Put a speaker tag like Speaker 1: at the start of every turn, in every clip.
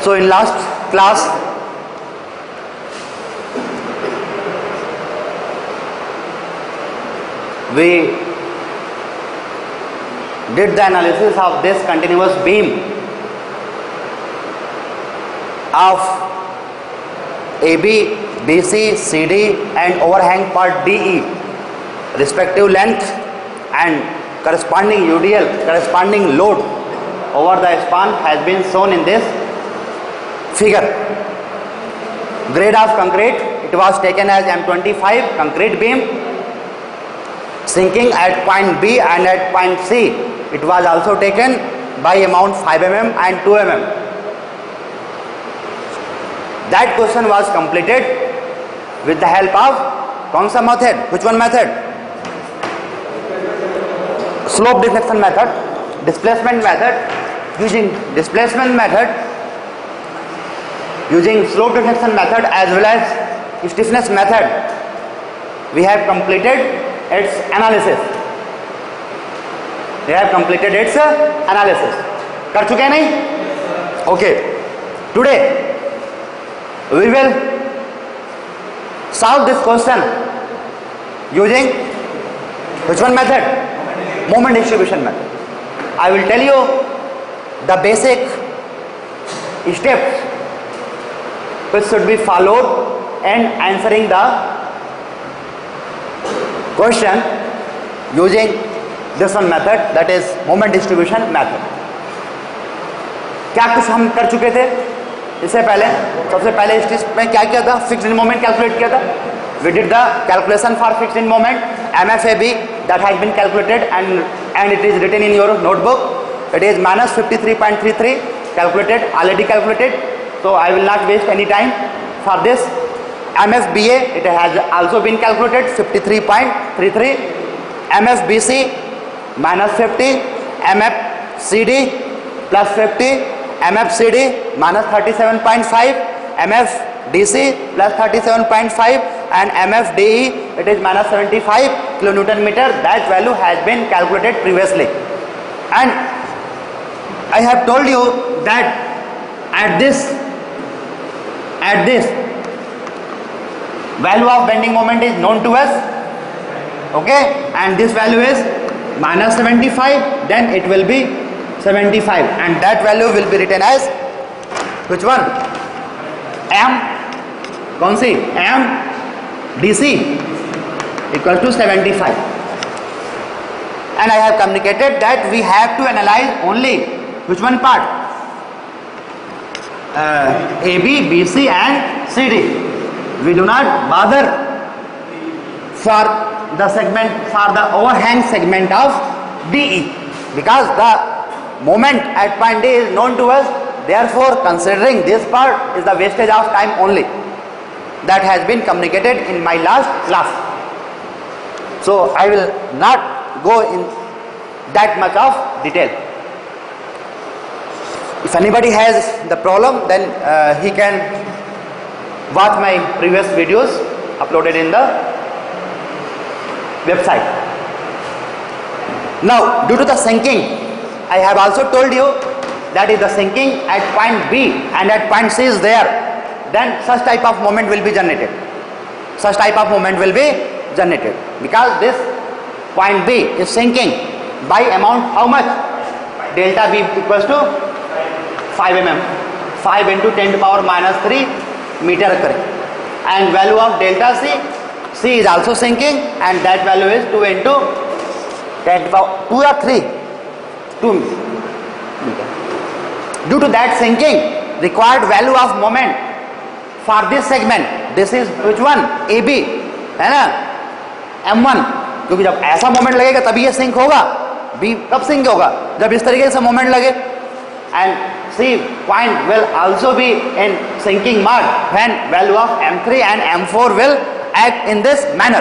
Speaker 1: So in last class we did the analysis of this continuous beam of AB, BC, CD and overhang part DE, respective length and corresponding UDL, corresponding load over the span has been shown in this figure. Grade of concrete, it was taken as M25 concrete beam. Sinking at point B and at point C, it was also taken by amount 5 mm and 2 mm. That question was completed with the help of कौन सा method? Which one method? Slope deflection method, displacement method. Using displacement method, using slope deflection method as well as stiffness method, we have completed its analysis. We have completed its analysis. कर चुके हैं नहीं? Okay. Today we will solve this question using which one method? Moment distribution method. I will tell you the basic steps which should be followed in answering the question using this one method, that is moment distribution method. क्या कुछ हम कर चुके थे इससे पहले? सबसे पहले इस टेस्ट में क्या किया था? फिक्स्ड इन मोमेंट कैलकुलेट किया था. We did the calculation for fixed in moment MFAB, that has been calculated and it is written in your notebook. It is minus 53.33 calculated, already calculated. So I will not waste any time for this. MFBA, it has also been calculated, 53.33. MFBC minus 50, MFCD plus 50, MFCD minus 37.5, MFDC plus 37.5 and MFDE, it is minus 75 kilonewton meter. That value has been calculated previously. And I have told you that at this value of bending moment is known to us, okay, and this value is minus 75, then it will be 75 and that value will be written as which one? M, कौन सी? M DC equals to 75. And I have communicated that we have to analyze only which one part? AB, BC and CD. We do not bother for the segment, for the overhang segment of DE, because the moment at point D is known to us. Therefore, considering this part is the wastage of time only. That has been communicated in my last class. So I will not go in that much of detail. If anybody has the problem, then he can watch my previous videos uploaded in the website. Now, due to the sinking, I have also told you that if the sinking at point B and at point C is there, then such type of moment will be generated. Such type of moment will be generated because this point B is sinking by amount how much? Delta B equals to 5 mm, 5 into 10 to the power minus 3 meter occurring, and value of delta C is also sinking, and that value is 2 into 10 to the power 2 or 3, 2 meter. Due to that sinking, required value of moment for this segment, this is which one? AB है ना, M1, क्योंकि जब ऐसा moment लगेगा तभी ये sink होगा. B कब सिंक होगा? जब इस तरीके से मोमेंट लगे. And C point will also be in sinking mode when value of M3 and M4 will act in this manner.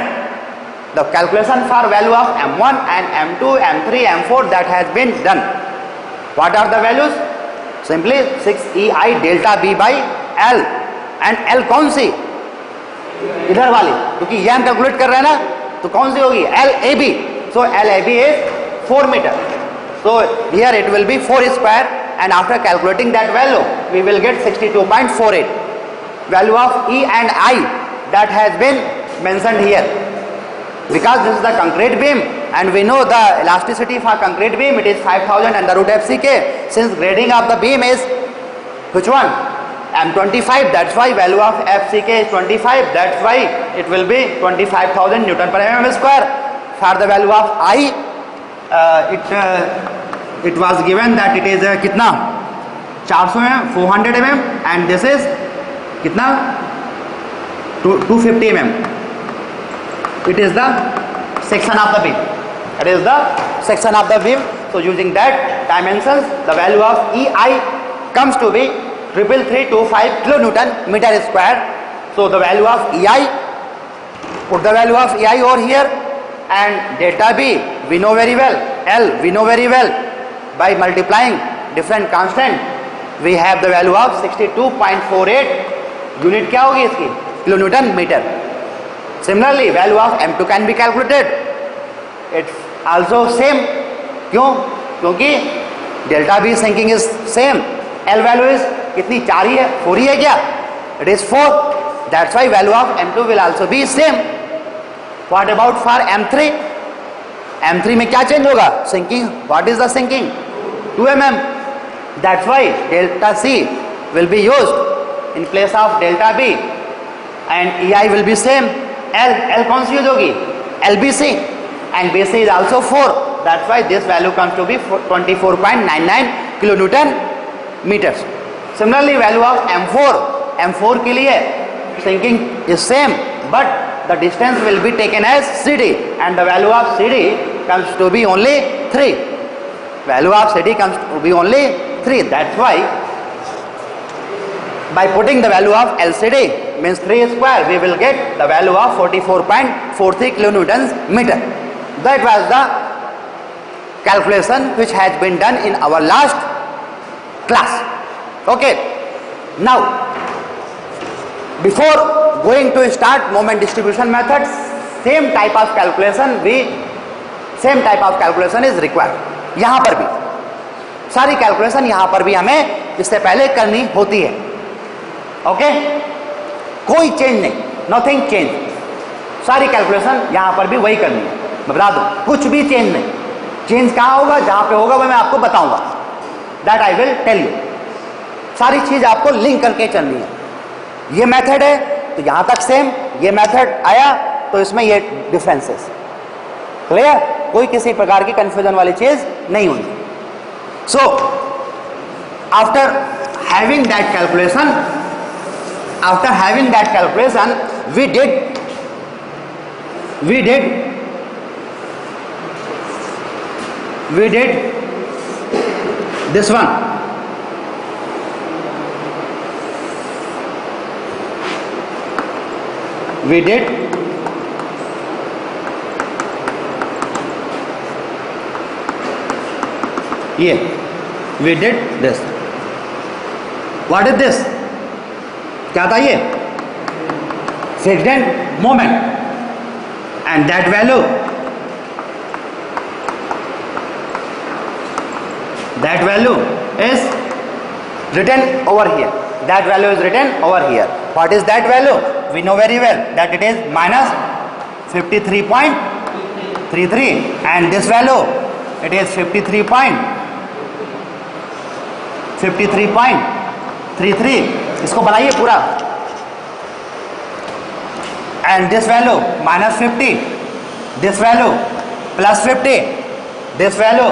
Speaker 1: The calculation for value of M1 and M2, M3, M4 that has been done. What are the values? Simply 6EI delta B by L. And L कौन सी? इधर वाली, क्योंकि ये हम calculate कर रहे हैं ना, तो कौन सी होगी? LAB. So LAB is 4 meter. So here it will be 4 square and after calculating that value we will get 62.48. Value of E and I that has been mentioned here, because this is the concrete beam and we know the elasticity for concrete beam, it is 5000 under root FCK. Since grading of the beam is which one? M25, that's why value of FCK is 25, that's why it will be 25,000 Newton per mm square. For the value of I, it was given that it is कितना 400 mm, 400 mm and this is कितना 250 mm. It is the section of the beam. It is the section of the beam. So using that dimensions, the value of EI comes to be 3325 kilonewton meter square. So the value of EI, put the value of EI over here, and delta B we know very well, L we know very well. By multiplying different constant we have the value of 62.48. Unit क्या होगी इसकी? Kilonewton metre. Similarly value of M2 can be calculated. It's also same. क्यों? क्योंकि delta B sinking is same. L value is कितनी? 4 ही है, 4 ही है क्या? It is 4. That's why value of M2 will also be same. What about for M3? M3 में क्या change होगा? Sinking. What is the sinking? 2 mm. That's why delta C will be used in place of delta B, and EI will be same. L कौन सी use होगी? LBC, and BC is also 4. That's why this value comes to be 24.99 kilonewton meters. Similarly value of M4 के लिए sinking is same, but the distance will be taken as CD, and the value of CD comes to be only 3. Value of CD comes to be only 3. That's why by putting the value of LCD means 3 square, we will get the value of 44.43 kilonewtons meter. That was the calculation which has been done in our last class. Okay. Now, before going to start moment distribution method, same type of calculation is required. यहाँ पर भी सारी calculation यहाँ पर भी हमें इससे पहले करनी होती है. ओके, कोई चेंज नहीं, नथिंग चेंज. सारी कैलकुलेशन यहाँ पर भी वही करनी है. मैं बता दूं, कुछ भी चेंज नहीं. चेंज कहाँ होगा? जहाँ पे होगा वह मैं आपको बताऊंगा. That I will tell you. सारी चीज आपको लिंक करके चलनी है. ये मेथड है तो यहाँ तक सेम, ये मेथड आया तो इसमें ये डिफरेंसेस. क्लियर? कोई किसी प्रकार की कंफ्यूजन वाली चीज नहीं हुई. So after having that calculation, we did this one. We did this. What is this? क्या था ये? Fixed end moment, and that value is written over here. That value is written over here. What is that value? We know very well that it is minus 53.33, and this value it is 53.33. इसको बनाइए पूरा. And this value minus 50, this value plus 50, this value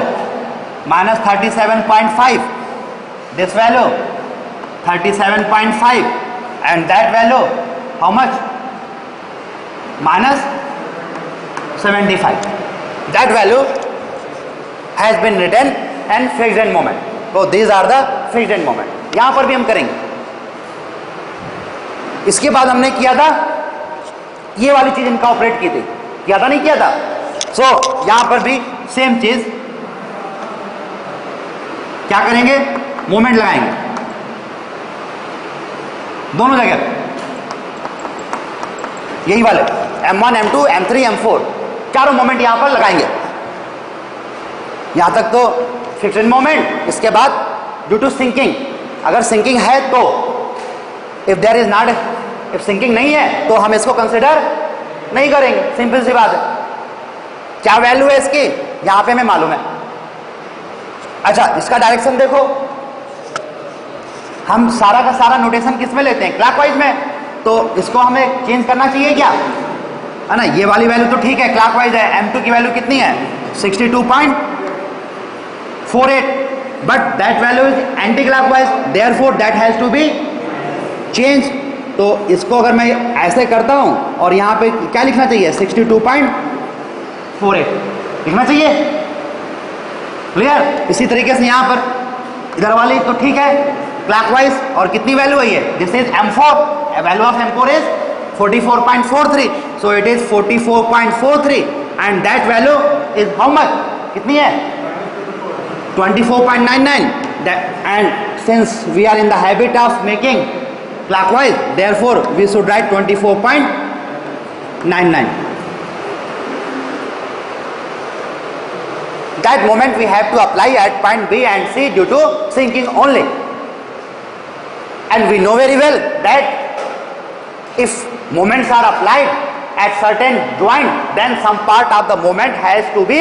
Speaker 1: minus 37.5, this value 37.5, and that value how much? Minus 75. That value has been written and fixed end moment. So these are the fixed end moment. यहां पर भी हम करेंगे. इसके बाद हमने किया था ये वाली चीज इनका ऑपरेट की थी, किया था नहीं किया था? सो यहां पर भी सेम चीज क्या करेंगे? मोमेंट लगाएंगे दोनों जगह, यही वाले M1, M2, M3, M4 चारों मोमेंट यहां पर लगाएंगे. यहां तक तो फिक्स्ड मोमेंट. इसके बाद ड्यू टू सिंकिंग। अगर सिंकिंग है तो, if there is not, if sinking नहीं है तो हम इसको कंसिडर नहीं करेंगे, सिंपल सी बात है। क्या वैल्यू है इसकी यहां पे हमें मालूम है। अच्छा, इसका डायरेक्शन देखो, हम सारा का सारा नोटेशन किस में लेते हैं, क्लॉकवाइज में, तो इसको हमें चेंज करना चाहिए क्या, है ना। ये वाली वैल्यू तो ठीक है, क्लॉकवाइज है, m2 की वैल्यू कितनी है 62.48, but that value is anticlockwise, therefore that has to be change. तो इसको अगर मैं ऐसे करता हूं और यहां पे क्या लिखना चाहिए 62.48 लिखना चाहिए, क्लियर। इसी तरीके से यहां पर इधर वाली तो ठीक है क्लॉकवाइज, और कितनी वैल्यू है ये, this is m4, value of m4 is 44.43, so it is 44.43 and that value is how much, कितनी है 24.99, and since we are in the habit of making clockwise, therefore we should write 24.99. That moment we have to apply at point B and C due to sinking only, and we know very well that if moments are applied at certain joint, then some part of the moment has to be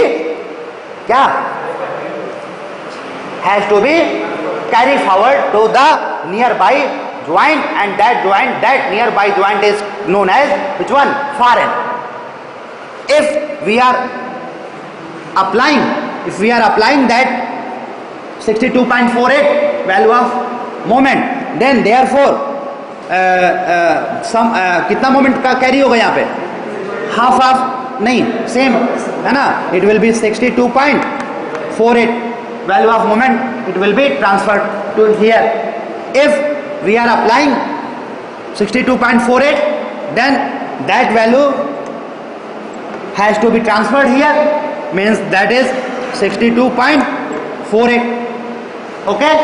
Speaker 1: kya, has to be carried forward to the nearby joint, and that joint, that nearby joint is known as which one, far end. If we are applying that 62.48 value of moment, then therefore some कितना moment का carry होगा यहाँ पे, half of नहीं, same है ना, it will be 62.48 value of moment, it will be transferred to here. If we are applying 62.48, then that value has to be transferred here, means that is 62.48. okay,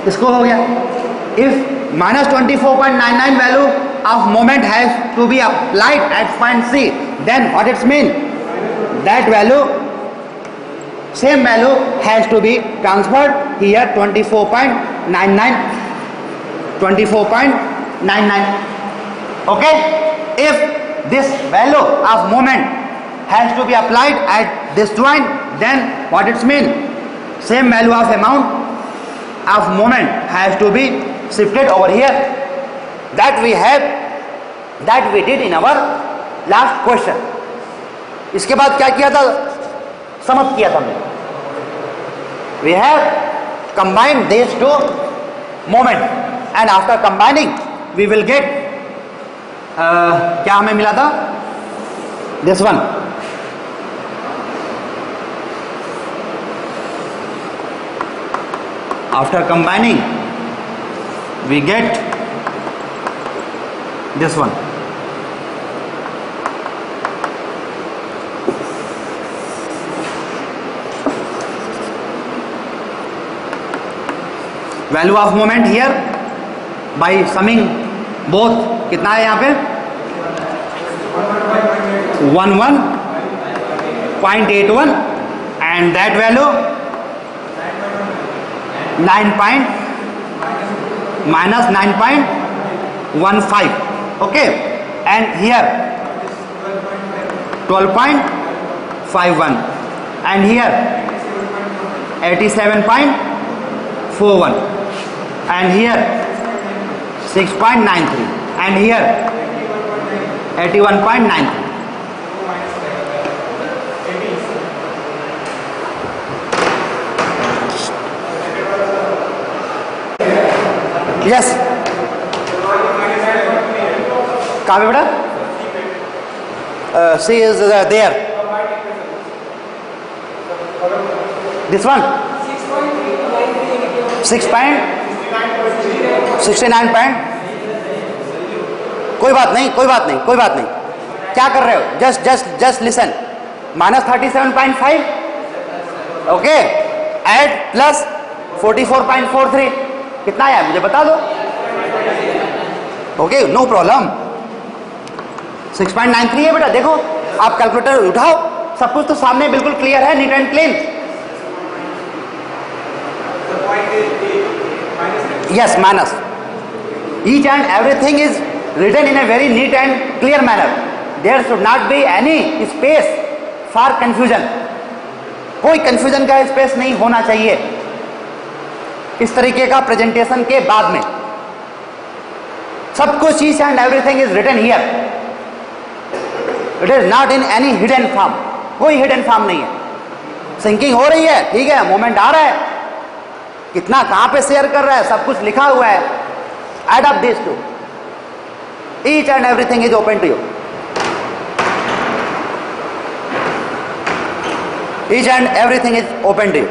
Speaker 1: इसको हो गया। if minus 24.99 value of moment has to be applied at point C, then what it mean, that value, same value has to be transferred here 24.99. okay, if this value of moment has to be applied at this joint, then what it mean, same value of amount of moment has to be shifted over here, that we did in our last question. इसके बाद क्या किया था, समाप्त किया था हमने, we have combined these two moment, and after combining we will get क्या हमें मिला था, this one, after combining we get this one. Value of moment here bye summing both कितना है यहाँ पे 11.81 and that value 9.15 okay, and here 12.51 and here 87.41 and here 6.93 and here 81.93. yes, कहाँ पे बेटा, C is there, this one 6.69. कोई बात नहीं, क्या कर रहे हो, just listen, -37.5 okay, add plus 44.43 कितना है मुझे बता दो, ओके, नो प्रॉब्लम, 6.93 है बेटा, देखो आप कैलकुलेटर उठाओ, सब कुछ तो सामने बिल्कुल क्लियर है, neat and clean. Yes, minus. Each and everything is written in a very neat and clear manner. There should not be any space for confusion. कोई confusion का स्पेस नहीं होना चाहिए इस तरीके का प्रेजेंटेशन के बाद में. सब कुछ each and everything is written here. It is not in any hidden form. कोई hidden form नहीं है. सिंकिंग हो रही है, ठीक है, मोमेंट आ रहा है, कितना कहां पे शेयर कर रहा है, सब कुछ लिखा हुआ है. Add up these two. Each and everything is open to you. Each and everything is open to you.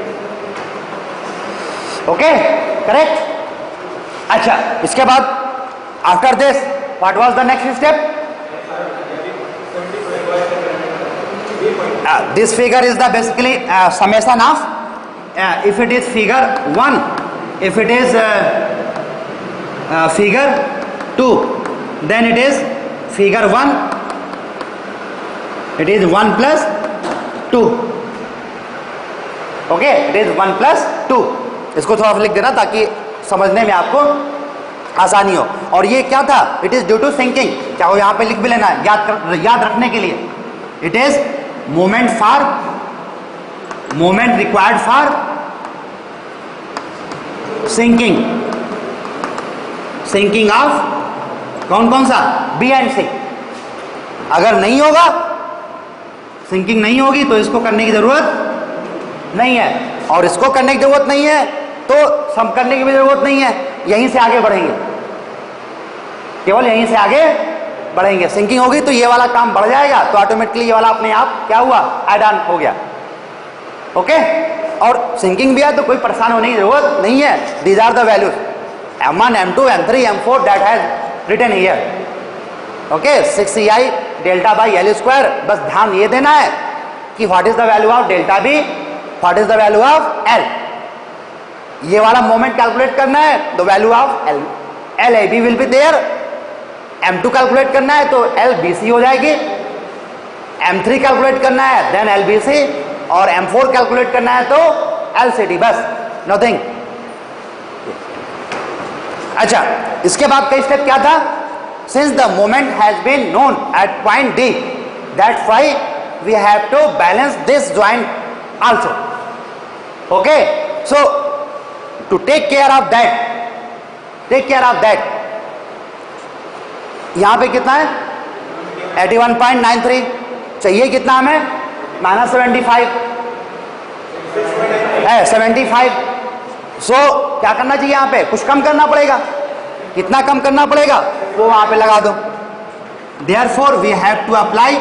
Speaker 1: Okay? Correct? अच्छा, इसके बाद after this, what was the next step? This figure is the basically summation of if it is figure 1, if it is figure 2, then it is figure 1, it is 1 plus 2. Okay, it is 1 plus 2. इसको थोड़ा सा लिख देना ताकि समझने में आपको आसानी हो. और ये क्या था? It is due to sinking. चाहो यहां पे लिख भी लेना याद रखने के लिए. It is moment required for sinking of कौन सा? B and C. अगर नहीं होगा, सिंकिंग नहीं होगी तो इसको करने की जरूरत नहीं है, और इसको करने की जरूरत नहीं है तो सम करने की भी जरूरत नहीं है. यहीं से आगे बढ़ेंगे, केवल यहीं से आगे बढ़ेंगे. सिंकिंग होगी तो ये वाला काम बढ़ जाएगा, तो ऑटोमेटिकली ये वाला अपने आप क्या हुआ? ऐड ऑन हो गया. ओके. और सिंकिंग भी है तो कोई परेशान होने की जरूरत नहीं है. These are the values M1, M2, M3, M4 that has written here. Okay. 6CI delta by L square. बस ध्यान ये देना है कि what is the value of delta B, what is the value of L. ये वाला moment calculate करना है, the value of LAB will be there. M2 calculate करना है तो LBC हो जाएगी. M3 कैलकुलेट करना है देन LBC, और M4 कैलकुलेट करना है तो LCD. बस, नथिंग. अच्छा, इसके बाद का स्टेप क्या था? Since the moment has been known at point D, that's why we have to balance this joint also. Okay. So to take care of that, यहां पे कितना है? 81.93. चाहिए कितना हमें? -75 है. 75. सो क्या करना चाहिए? यहां पे कुछ कम करना पड़ेगा. कितना कम करना पड़ेगा वो वहां पे लगा दो. Therefore we have to apply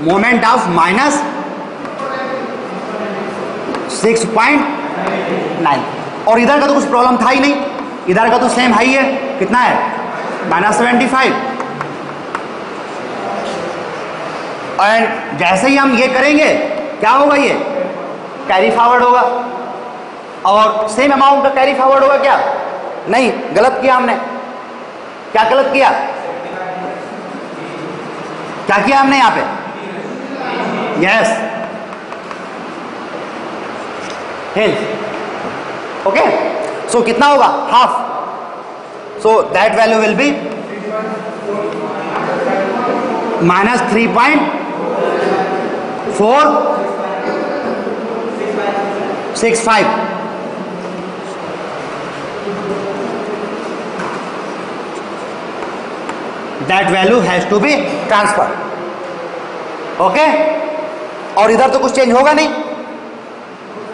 Speaker 1: moment of -6.9. और इधर का तो कुछ प्रॉब्लम था ही नहीं, इधर का तो सेम हाई है. कितना है? -75. एंड जैसे ही हम ये करेंगे क्या होगा? ये कैरी फॉरवर्ड होगा, और सेम अमाउंट का कैरी फॉरवर्ड होगा क्या? नहीं, गलत किया हमने. क्या गलत किया? क्या किया हमने यहां पे? Yes, health. ओके. सो कितना होगा? Half. So that value will be -3.465. That value has to be transferred. Okay? और इधर तो कुछ चेंज होगा नहीं.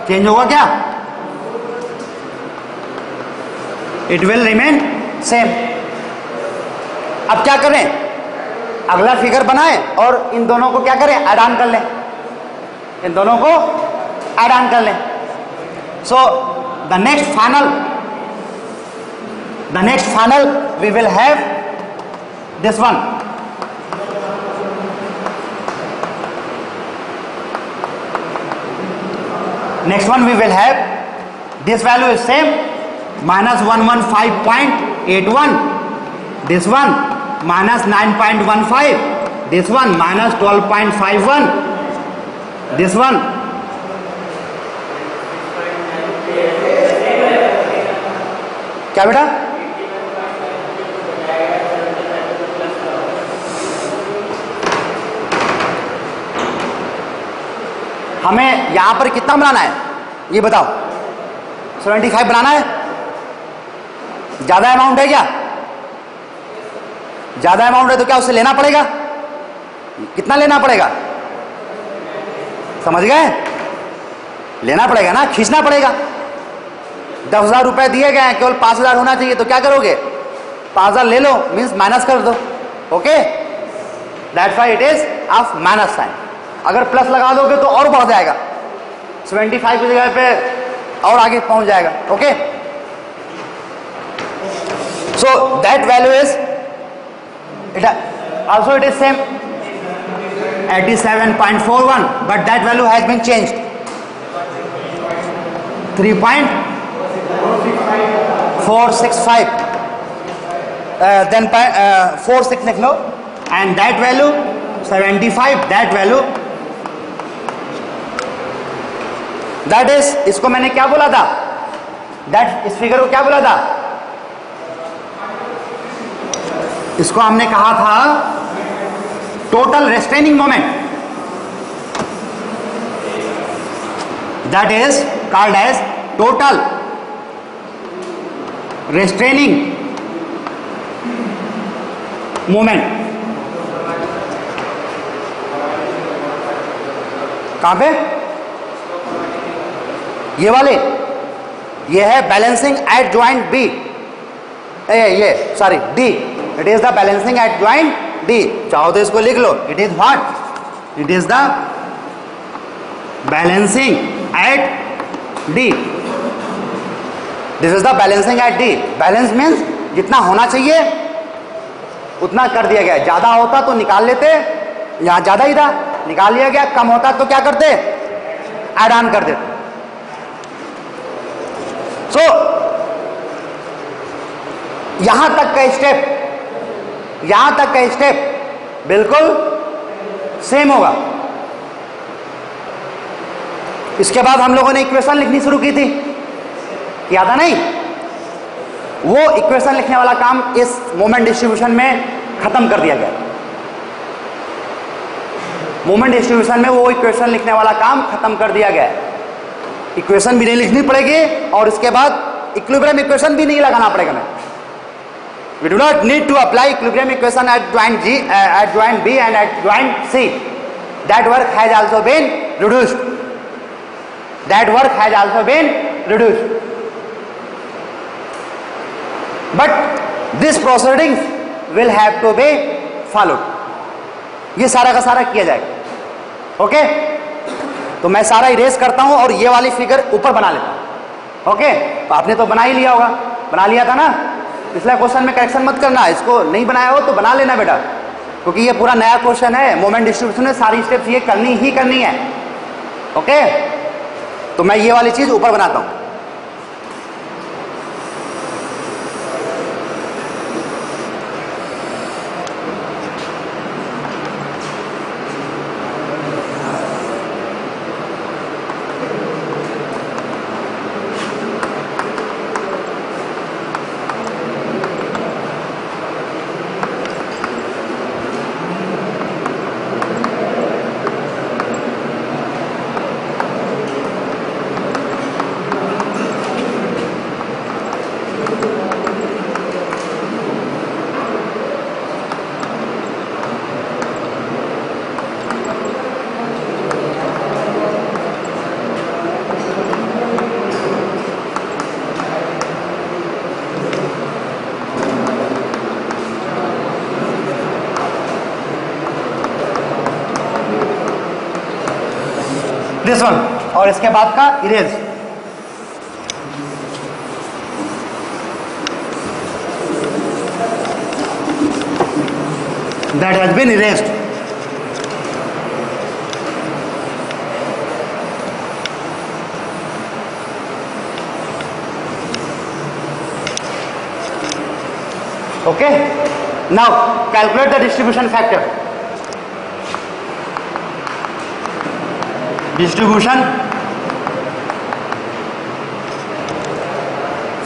Speaker 1: चेंज होगा क्या? It will remain same. अब क्या करें? अगला फिगर बनाएं और इन दोनों को क्या करें? ऐड ऑन कर लें. इन दोनों को ऐड ऑन कर लें. So the next final we will have this one. Next one we will have this value is same, -115.81. This one -9.15. This one -12.51. This one क्या बेटा? हमें यहां पर कितना बनाना है ये बताओ? 75 बनाना है? ज्यादा अमाउंट है क्या? ज्यादा अमाउंट है तो क्या उसे लेना पड़ेगा? कितना लेना पड़ेगा? समझ गए? लेना पड़ेगा ना, खींचना पड़ेगा। 10,000 रुपए दिए गए हैं, केवल 5,000 होना चाहिए, तो क्या करोगे? 5,000 ले लो, मीन्स माइनस कर दो। Okay, that's why it is of minus sign. अगर प्लस लगा दोगे तो और बढ़ जाएगा, 75 की जगह पे और आगे पहुंच जाएगा। Okay, so that value is also it is same 87.41, but that value has been changed 3.465, then 46 लिख लो, and that value 75, that value that is, इसको मैंने क्या बोला था? that इस फिगर को क्या बोला था? इसको हमने कहा था total restraining moment, that is called as total restraining moment. कहां पे? ये वाले, ये है बैलेंसिंग एट ज्वाइंट बी, ये sorry D, it is the balancing at joint D. चाहो तो इसको लिख लो, it is what? It is the balancing at D. This is the balancing at D. Balance means जितना होना चाहिए उतना कर दिया गया, ज्यादा होता तो निकाल लेते, यहां ज्यादा ही था निकाल लिया गया, कम होता तो क्या करते? ऐड ऑन कर देते। सो यहां तक का स्टेप, यहां तक का स्टेप बिल्कुल सेम होगा। इसके बाद हम लोगों ने इक्वेशन लिखनी शुरू की थी, याद है नहीं? वो इक्वेशन लिखने वाला काम इस मोमेंट डिस्ट्रीब्यूशन में खत्म कर दिया गया। मोमेंट डिस्ट्रीब्यूशन में वो इक्वेशन लिखने वाला काम खत्म कर दिया गया। इक्वेशन भी नहीं लिखनी पड़ेगी और इसके बाद इक्विलिब्रियम इक्वेशन भी नहीं लगाना पड़ेगा। मैं we do not need to apply equilibrium equation at joint G, at joint B and at joint C. That work has also been reduced. That work has also been reduced. But this proceedings will have to be followed. ये सारा का सारा किया जाएगा। Okay, तो मैं सारा erase करता हूं और ये वाली फिगर ऊपर बना लेता हूं। ओके, तो आपने तो बना ही लिया होगा, बना लिया था ना? पिछला क्वेश्चन में करेक्शन मत करना, इसको नहीं बनाया हो तो बना लेना बेटा, क्योंकि ये पूरा नया क्वेश्चन है। मोमेंट डिस्ट्रीब्यूशन में सारी स्टेप्स ये करनी ही करनी है। ओके, तो मैं ये वाली चीज ऊपर बनाता हूं। दिस वन, और इसके बाद का erase. That has been erased. Okay, now calculate the distribution factor. Distribution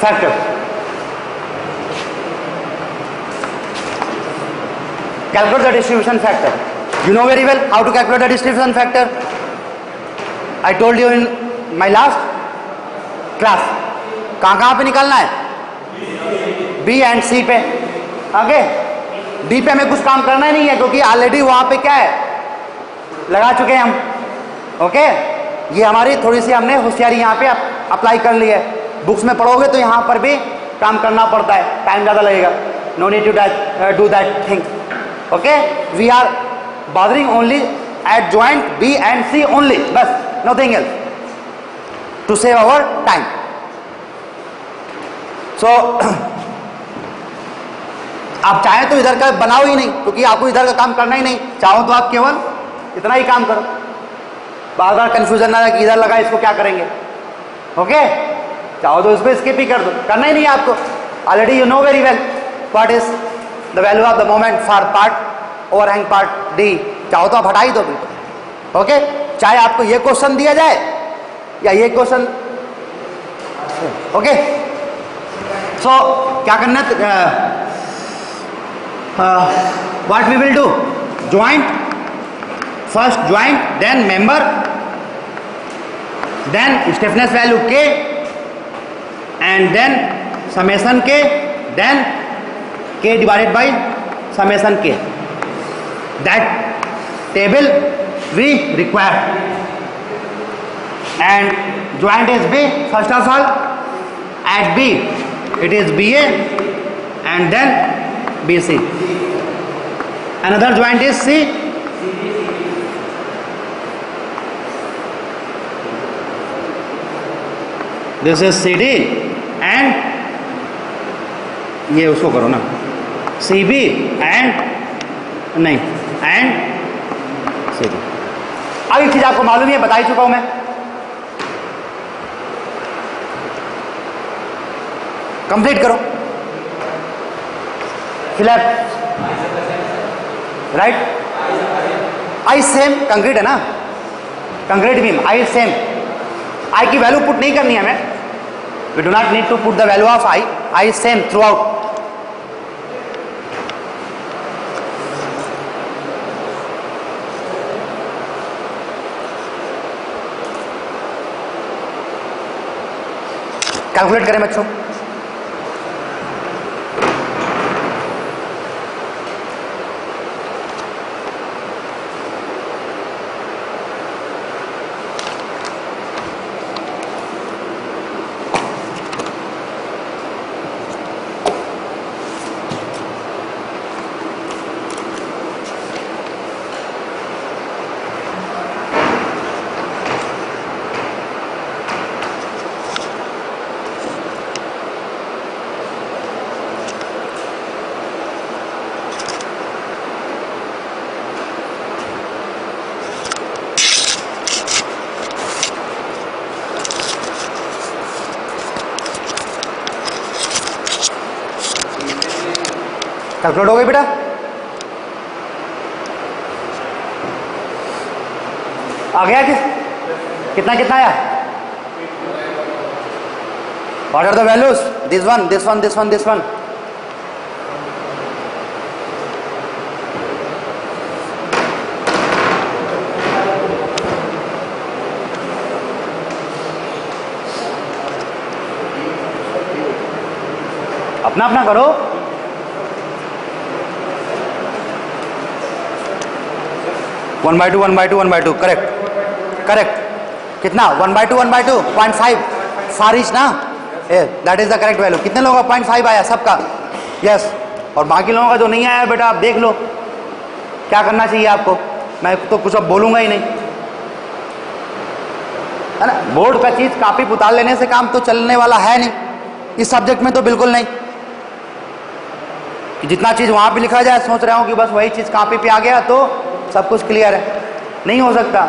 Speaker 1: factor Calculate the distribution factor. You know very well how to calculate the distribution factor. I told you in my last class. कहाँ पे निकालना है? B and C पे. आगे D पे हमें कुछ काम करना ही नहीं है, क्योंकि ऑलरेडी वहाँ पे क्या है, लगा चुके हैं हम. ओके, ये हमारी थोड़ी सी हमने होशियारी यहाँ पे अप्लाई कर ली है. बुक्स में पढ़ोगे तो यहाँ पर भी काम करना पड़ता है, टाइम ज़्यादा लगेगा. No need to do that thing. Okay, we are bothering only at joint B and C only, बस, nothing else, to save our time. So आप चाहें तो इधर का बनाओ ही नहीं, क्योंकि आपको इधर का काम करना ही नहीं. चाहो तो आप केवल इतना ही काम करो, बार बार कंफ्यूजन ना रहे कि इधर लगा इसको क्या करेंगे. ओके, चाहो तो इसको स्किप ही कर दो, करना ही नहीं है आपको. Already you know very well what is the value of the moment for part overhang part D. चाहो तो आप हटा ही दो. ओके, चाहे आपको ये क्वेश्चन दिया जाए या ये क्वेश्चन. ओके, सो क्या करना है, what we will do, joint, first joint, then member, then stiffness value K, and then summation K, then K divided by summation K. That table we require, and joint is B. First of all, at B it is BA and then BC. Another joint is C. This is CD and ये उसको करो ना, CB and नहीं and सी. अब एक चीज आपको मालूम है, बता ही चुका हूं मैं. कंप्लीट करो. Fill up right. I same concrete है ना, concrete beam I same. I की वैल्यू पुट नहीं करनी है हमें. We do not need to put the value of I. I same throughout. Calculate करें बच्चों. कैलकुलेट हो गई बेटा. आ गया कितना कितना आया? What are the values? This one, this one, this one, this one. अपना अपना करो. One by two, one by two, one by two. Correct correct. कितना? 1/2, 1/2, 0.5 फार ईच ना. That is the correct value. कितने लोगों का 0.5 आया? सबका. यस. और बाकी लोगों का जो नहीं आया बेटा आप देख लो क्या करना चाहिए आपको. मैं तो कुछ अब बोलूंगा ही नहीं, है ना. बोर्ड का चीज कॉपी उतार लेने से काम तो चलने वाला है नहीं. इस सब्जेक्ट में तो बिल्कुल नहीं कि जितना चीज वहां पे लिखा जाए सोच रहा हूं कि बस वही चीज कॉपी पे आ गया तो सब कुछ क्लियर है. नहीं हो सकता.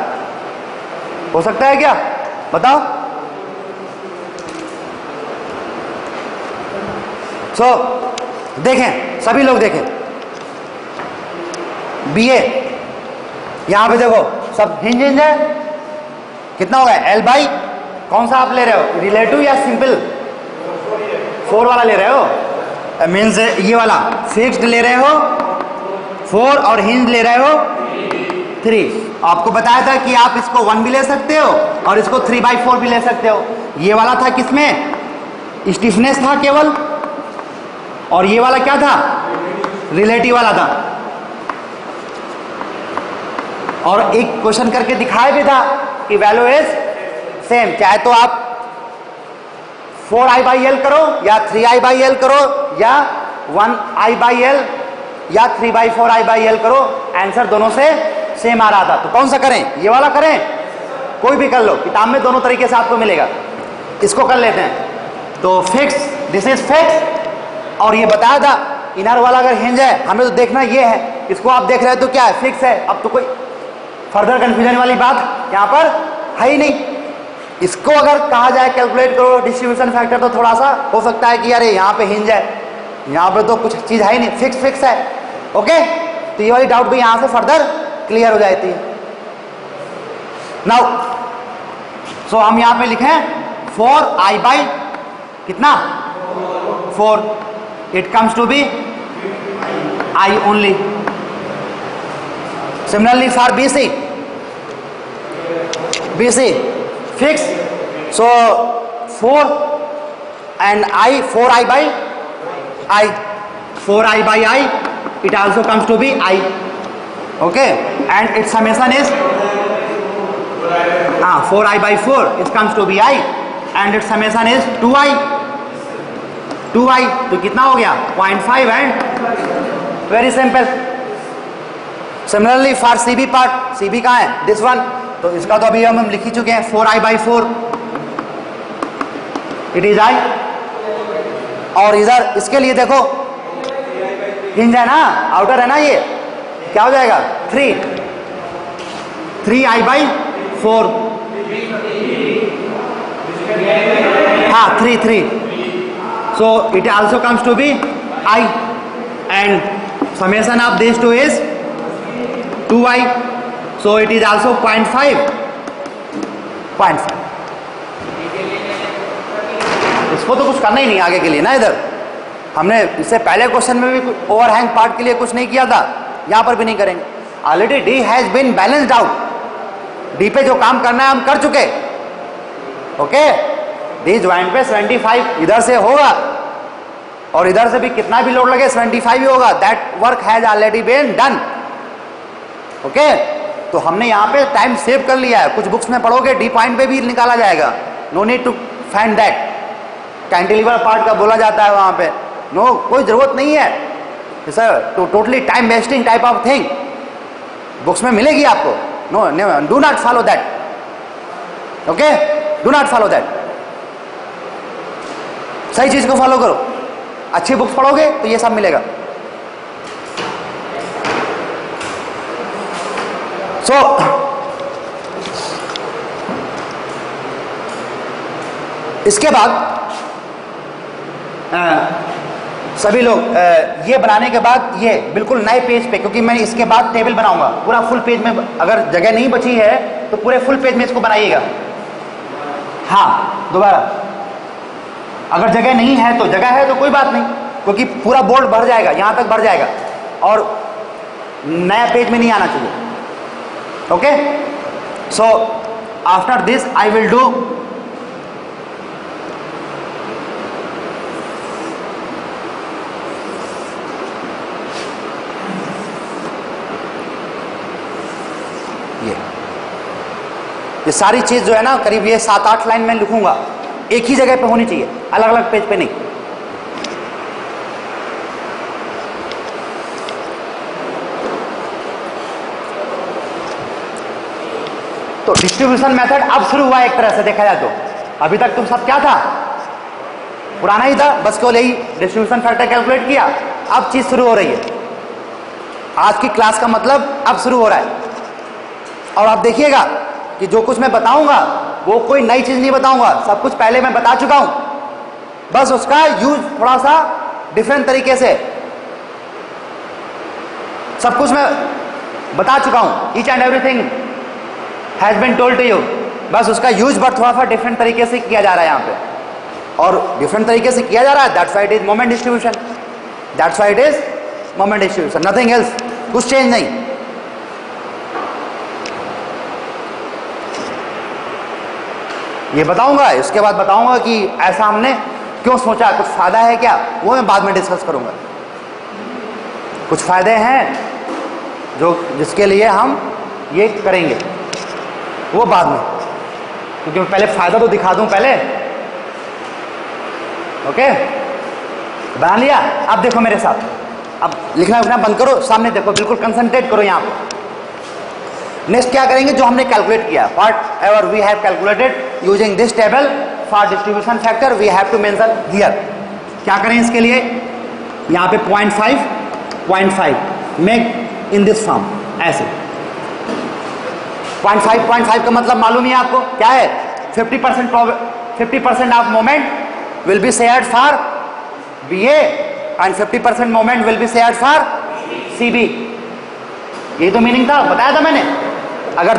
Speaker 1: हो सकता है क्या? बताओ. सो देखें, सभी लोग देखें. बीए यहां पे देखो सब हिंज हिंज है. कितना होगा? L बाई कौन सा आप ले रहे हो? रिलेटिव या सिंपल? 4 वाला ले रहे हो. मीन्स ये वाला फिक्स्ड ले रहे हो 4 और हिंज ले रहे हो 3। आपको बताया था कि आप इसको 1 भी ले सकते हो और इसको 3/4 भी ले सकते हो। ये वाला था किसमें, स्टिफनेस था केवल, और ये वाला क्या था, रिलेटिव वाला था। और एक क्वेश्चन करके दिखाया भी था कि वैल्यू इज सेम, चाहे तो आप 4I/L करो या 3I/L करो या 1I/L या 3/4I/L करो, आंसर दोनों से सेम आ रहा था। तो कौन सा करें, ये वाला करें, कोई भी कर लो, किताब में दोनों तरीके से आपको मिलेगा। इसको कर लेते हैं। तो फिक्स, दिस इज फिक्स, और ये बताया था इनर वाला अगर हिंज है, हमें तो देखना ये है, इसको आप देख रहे हो तो क्या है, फिक्स है। अब तो कोई फर्दर कंफ्यूजन वाली बात यहाँ पर है ही नहीं। इसको अगर कहा जाए कैलकुलेट करो डिस्ट्रीब्यूशन फैक्टर, तो थोड़ा सा हो सकता है कि अरे यहाँ पे हिंज है, यहाँ पे तो कुछ चीज है ही नहीं, फिक्स है। ओके, तो ये वाली डाउट भी यहाँ से फर्दर क्लियर हो जाती है। नाउ सो हम यहाँ पे लिखें 4I कितना 4, it comes to be I only. Similarly for BC fix, so 4 and 4I/I, 4I/I, it also comes to be I. Okay, and its summation is 4I/4, it comes to be I, and its summation is 2I. तो कितना हो गया 0.5 and very simple. Similarly for CB part, CB कहाँ है, this one, तो इसका तो अभी हम लिख ही चुके हैं 4I/4, इट इज I। और इधर इसके लिए देखो हिंज है ना, आउटर है ना, ये क्या हो जाएगा 3I/4, हाँ 3, so it also comes to be I, and summation of these two is 2I, so it is also 0.5. इसको तो कुछ करना ही नहीं आगे के लिए ना। इधर हमने इससे पहले क्वेश्चन में भी ओवरहैंग पार्ट के लिए कुछ नहीं किया था, यहाँ पर भी नहीं करेंगे। Already D has been balanced out, D पे जो काम करना है हम कर चुके। ओके, D ज्वाइंट पे 75 इधर से होगा और इधर से भी कितना भी लोड लगे 75 ही होगा। That work has already been done. Okay, तो हमने यहाँ पे टाइम सेव कर लिया है। कुछ बुक्स में पढ़ोगे D पॉइंट पे भी निकाला जाएगा, no need to find that. Cantilever part का बोला जाता है वहाँ पे, नो कोई जरूरत नहीं है सर, तो totally time wasting type of thing books में मिलेगी आपको। No, do not follow that. Okay, do not follow that. सही चीज को फॉलो करो, अच्छी बुक्स पढ़ोगे तो ये सब मिलेगा। सो इसके बाद सभी लोग ये बनाने के बाद ये बिल्कुल नए पेज पे, क्योंकि मैं इसके बाद टेबल बनाऊंगा पूरा फुल पेज में, अगर जगह नहीं बची है तो पूरे फुल पेज में इसको बनाइएगा। हाँ, दोबारा अगर जगह नहीं है तो, जगह है तो कोई बात नहीं, क्योंकि पूरा बोर्ड भर जाएगा, यहां तक भर जाएगा और नया पेज में नहीं आना चाहिए। Okay, so after this I will do ये सारी चीज जो है ना, करीब ये 7-8 लाइन में लिखूंगा, एक ही जगह पे होनी चाहिए, अलग अलग पेज पे नहीं। तो डिस्ट्रीब्यूशन मेथड अब शुरू हुआ एक तरह से देखा जाए तो। अभी तक तुम सब क्या था, पुराना ही था, बस केवल यही डिस्ट्रीब्यूशन फैक्टर कैलकुलेट किया। अब चीज शुरू हो रही है, आज की क्लास का मतलब अब शुरू हो रहा है। और आप देखिएगा कि जो कुछ मैं बताऊंगा वो कोई नई चीज नहीं बताऊंगा, सब कुछ पहले मैं बता चुका हूं, बस उसका यूज थोड़ा सा डिफरेंट तरीके से। सब कुछ मैं बता चुका हूं, each and everything has been told to you, बस उसका यूज बट थोड़ा सा डिफरेंट तरीके से किया जा रहा है यहाँ पे, और डिफरेंट तरीके से किया जा रहा है। That's why it is moment distribution, that's why it is moment distribution, nothing else. कुछ चेंज नहीं। ये बताऊंगा, इसके बाद बताऊंगा कि ऐसा हमने क्यों सोचा, कुछ फायदा है क्या, वो मैं बाद में डिस्कस करूंगा। कुछ फायदे हैं जो जिसके लिए हम ये करेंगे, वो बाद में, क्योंकि मैं पहले फायदा तो दिखा दूं पहले। ओके, बना लिया? अब देखो मेरे साथ, अब लिखना लिखना बंद करो, सामने देखो, बिल्कुल कंसंट्रेट करो यहाँ पे। नेक्स्ट क्या करेंगे, जो हमने कैलकुलेट किया, whatever we have calculated using this table for distribution factor we have to mention here. क्या करें इसके लिए, यहाँ पे 0.5 मेक इन दिस फॉर्म, ऐसे 0.5 का मतलब मालूम है आपको क्या है, 50% of moment will be shared for BA and 50% moment will be shared for CB। ये तो मीनिंग था, बताया था मैंने। अगर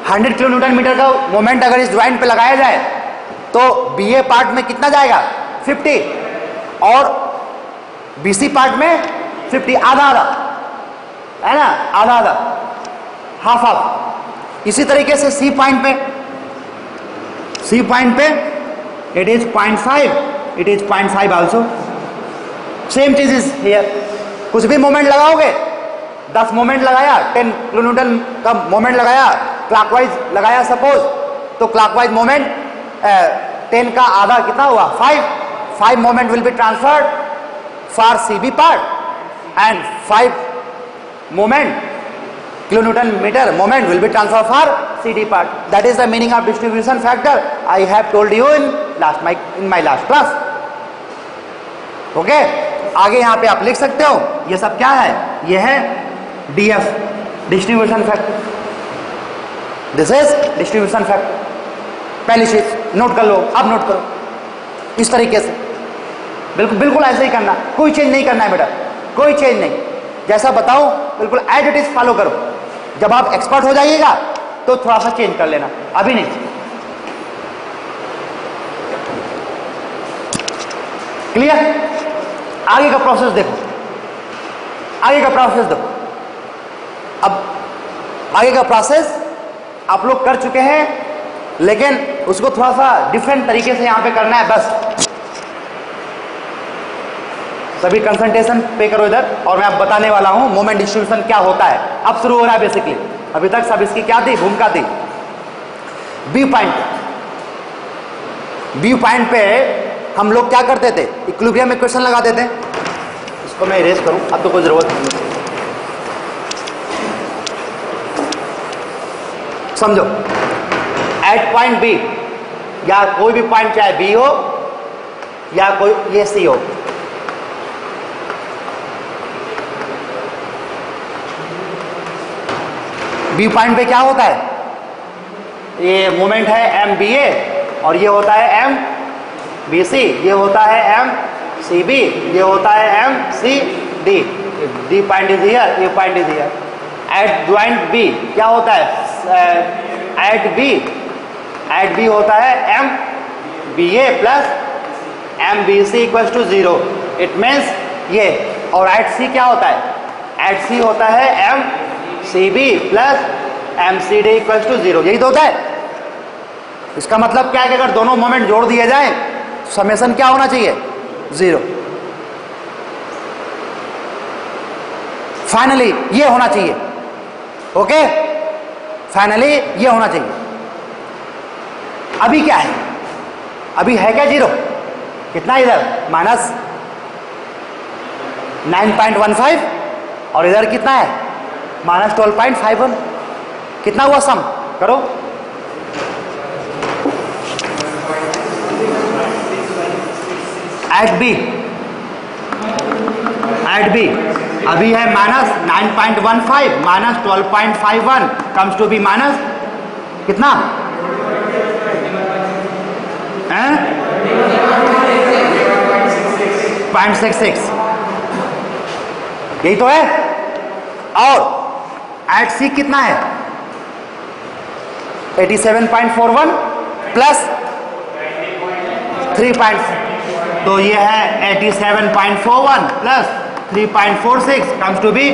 Speaker 1: 100 किलो न्यूटन मीटर का मोमेंट अगर इस ज्वाइंट पे लगाया जाए तो BA पार्ट में कितना जाएगा, 50, और BC पार्ट में 50, आधा आधा है ना, आधा आधा, हाफ हाफ। इसी तरीके से C पॉइंट पे it is 0.5 also, same चीज इज हियर। कुछ भी मोमेंट लगाओगे, 10 मोमेंट लगाया, 10 किलो न्यूटन का मोमेंट लगाया, क्लॉकवाइज लगाया सपोज, तो क्लॉकवाइज मोमेंट 10 का आधा कितना हुआ, 5 moment will be transferred for CB part and 5 moment kilo newton metre moment will be transferred for CD part. That is the meaning of distribution factor. I have told you in my last class. Okay? आगे यहाँ पे आप लिख सकते हो, ये सब क्या है, ये है DF, distribution factor. This is distribution factor. पहली चीज नोट कर लो, अब नोट करो इस तरीके से, बिल्कुल ऐसे ही करना, कोई चेंज नहीं करना है बेटा, कोई चेंज नहीं, जैसा बताओ बिल्कुल एज इट इज फॉलो करो। जब आप एक्सपर्ट हो जाइएगा तो थोड़ा सा चेंज कर लेना, अभी नहीं। क्लियर? आगे का प्रोसेस देखो, अब आगे का प्रोसेस आप लोग कर चुके हैं, लेकिन उसको थोड़ा सा डिफरेंट तरीके से यहां पे करना है बस। सभी कंसंट्रेशन पे करो इधर, और मैं अब बताने वाला हूं मोमेंट डिस्ट्रीब्यूशन क्या होता है। अब शुरू हो रहा है बेसिकली, अभी तक सब इसकी क्या थी, भूमिका थी। बी पॉइंट पे हम लोग क्या करते थे, इक्विलिब्रियम इक्वेशन लगाते थे। इसको मैं इरेज करूं, अब तो कोई जरूरत नहीं। समझो, एट पॉइंट बी, या कोई भी पॉइंट चाहे बी हो या कोई ये सी हो, बी पॉइंट पे क्या होता है, ये मोमेंट है MBA और ये होता है MBC, ये होता है MCB, ये होता है MCD। D point is here, ये point is here. At joint B क्या होता है, एट B होता है MBA plus MBC equals to 0। It means ये, और एट C क्या होता है, एट C होता है MCB plus MCD equals to 0। यही तो होता है। इसका मतलब क्या है कि अगर दोनों मोमेंट जोड़ दिए जाए तो समेशन क्या होना चाहिए, 0। फाइनली ये होना चाहिए, ओके, फाइनली ये होना चाहिए। अभी क्या है, अभी है क्या 0, कितना इधर माइनस 9.15 और इधर कितना है माइनस 12.51। कितना हुआ सम करो, एट बी अभी है minus 9.15 minus 12.51 comes to be minus कितना, 0.66, यही तो है। और एट सी कितना है, 87.41 प्लस 3. तो ये है 87.41 प्लस 3.46 कम्स टू बी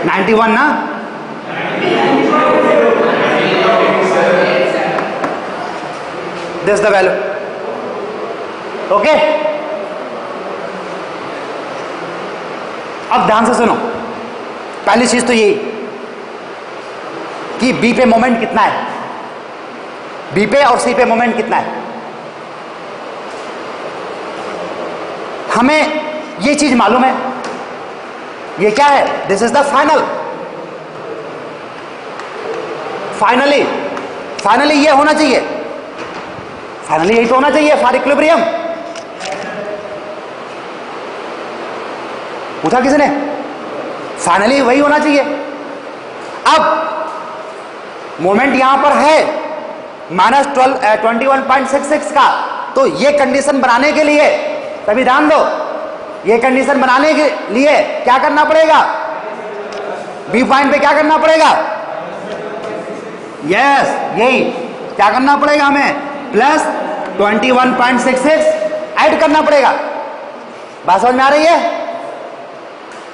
Speaker 1: 91 ना, दिस द वैल्यू। ओके, अब ध्यान से सुनो। पहली चीज तो यही कि बी पे मोमेंट कितना है, बी पे और सी पे मोमेंट कितना है। हमें ये चीज मालूम है, ये क्या है, this is the final. Finally ये होना चाहिए, फाइनली यही तो होना चाहिए फॉर इक्विलिब्रियम। पूछा किसी ने? फाइनली वही होना चाहिए। अब मोमेंट यहां पर है -21.66 का, तो ये कंडीशन बनाने के लिए, तभी ध्यान दो, ये कंडीशन बनाने के लिए क्या करना पड़ेगा, बी पॉइंट पे क्या करना पड़ेगा, यस यही क्या करना पड़ेगा, हमें +21.66 ऐड करना पड़ेगा। बात समझ में आ रही है?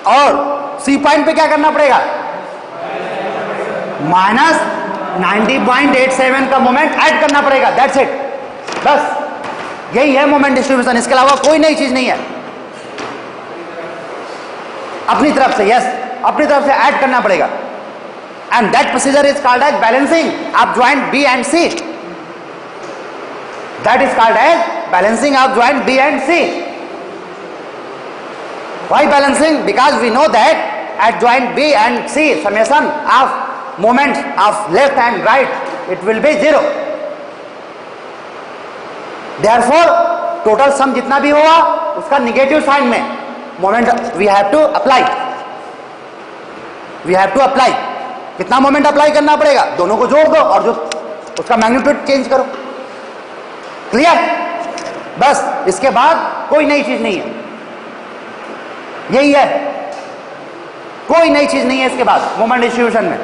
Speaker 1: और सी पॉइंट पे क्या करना पड़ेगा, -90.87 का मोमेंट ऐड करना पड़ेगा। दैट्स इट, बस यही है मोमेंट डिस्ट्रीब्यूशन, इसके अलावा कोई नई चीज नहीं है। अपनी तरफ से, यस अपनी तरफ से ऐड करना पड़ेगा। And that procedure is called as balancing of joint B and C. That is called as balancing of joint B and C. Why balancing? Because we know that at joint B and C, summation of moments of left and right, it will be 0. Therefore, total sum जितना भी होगा उसका negative sign में moment we have to apply. We have to apply. कितना moment apply करना पड़ेगा, दोनों को जोड़ दो और जो उसका मैग्नीट्यूड चेंज करो। क्लियर? बस इसके बाद कोई नई चीज नहीं है, यही है, कोई नई चीज नहीं है इसके बाद मोमेंट डिस्ट्रीब्यूशन में।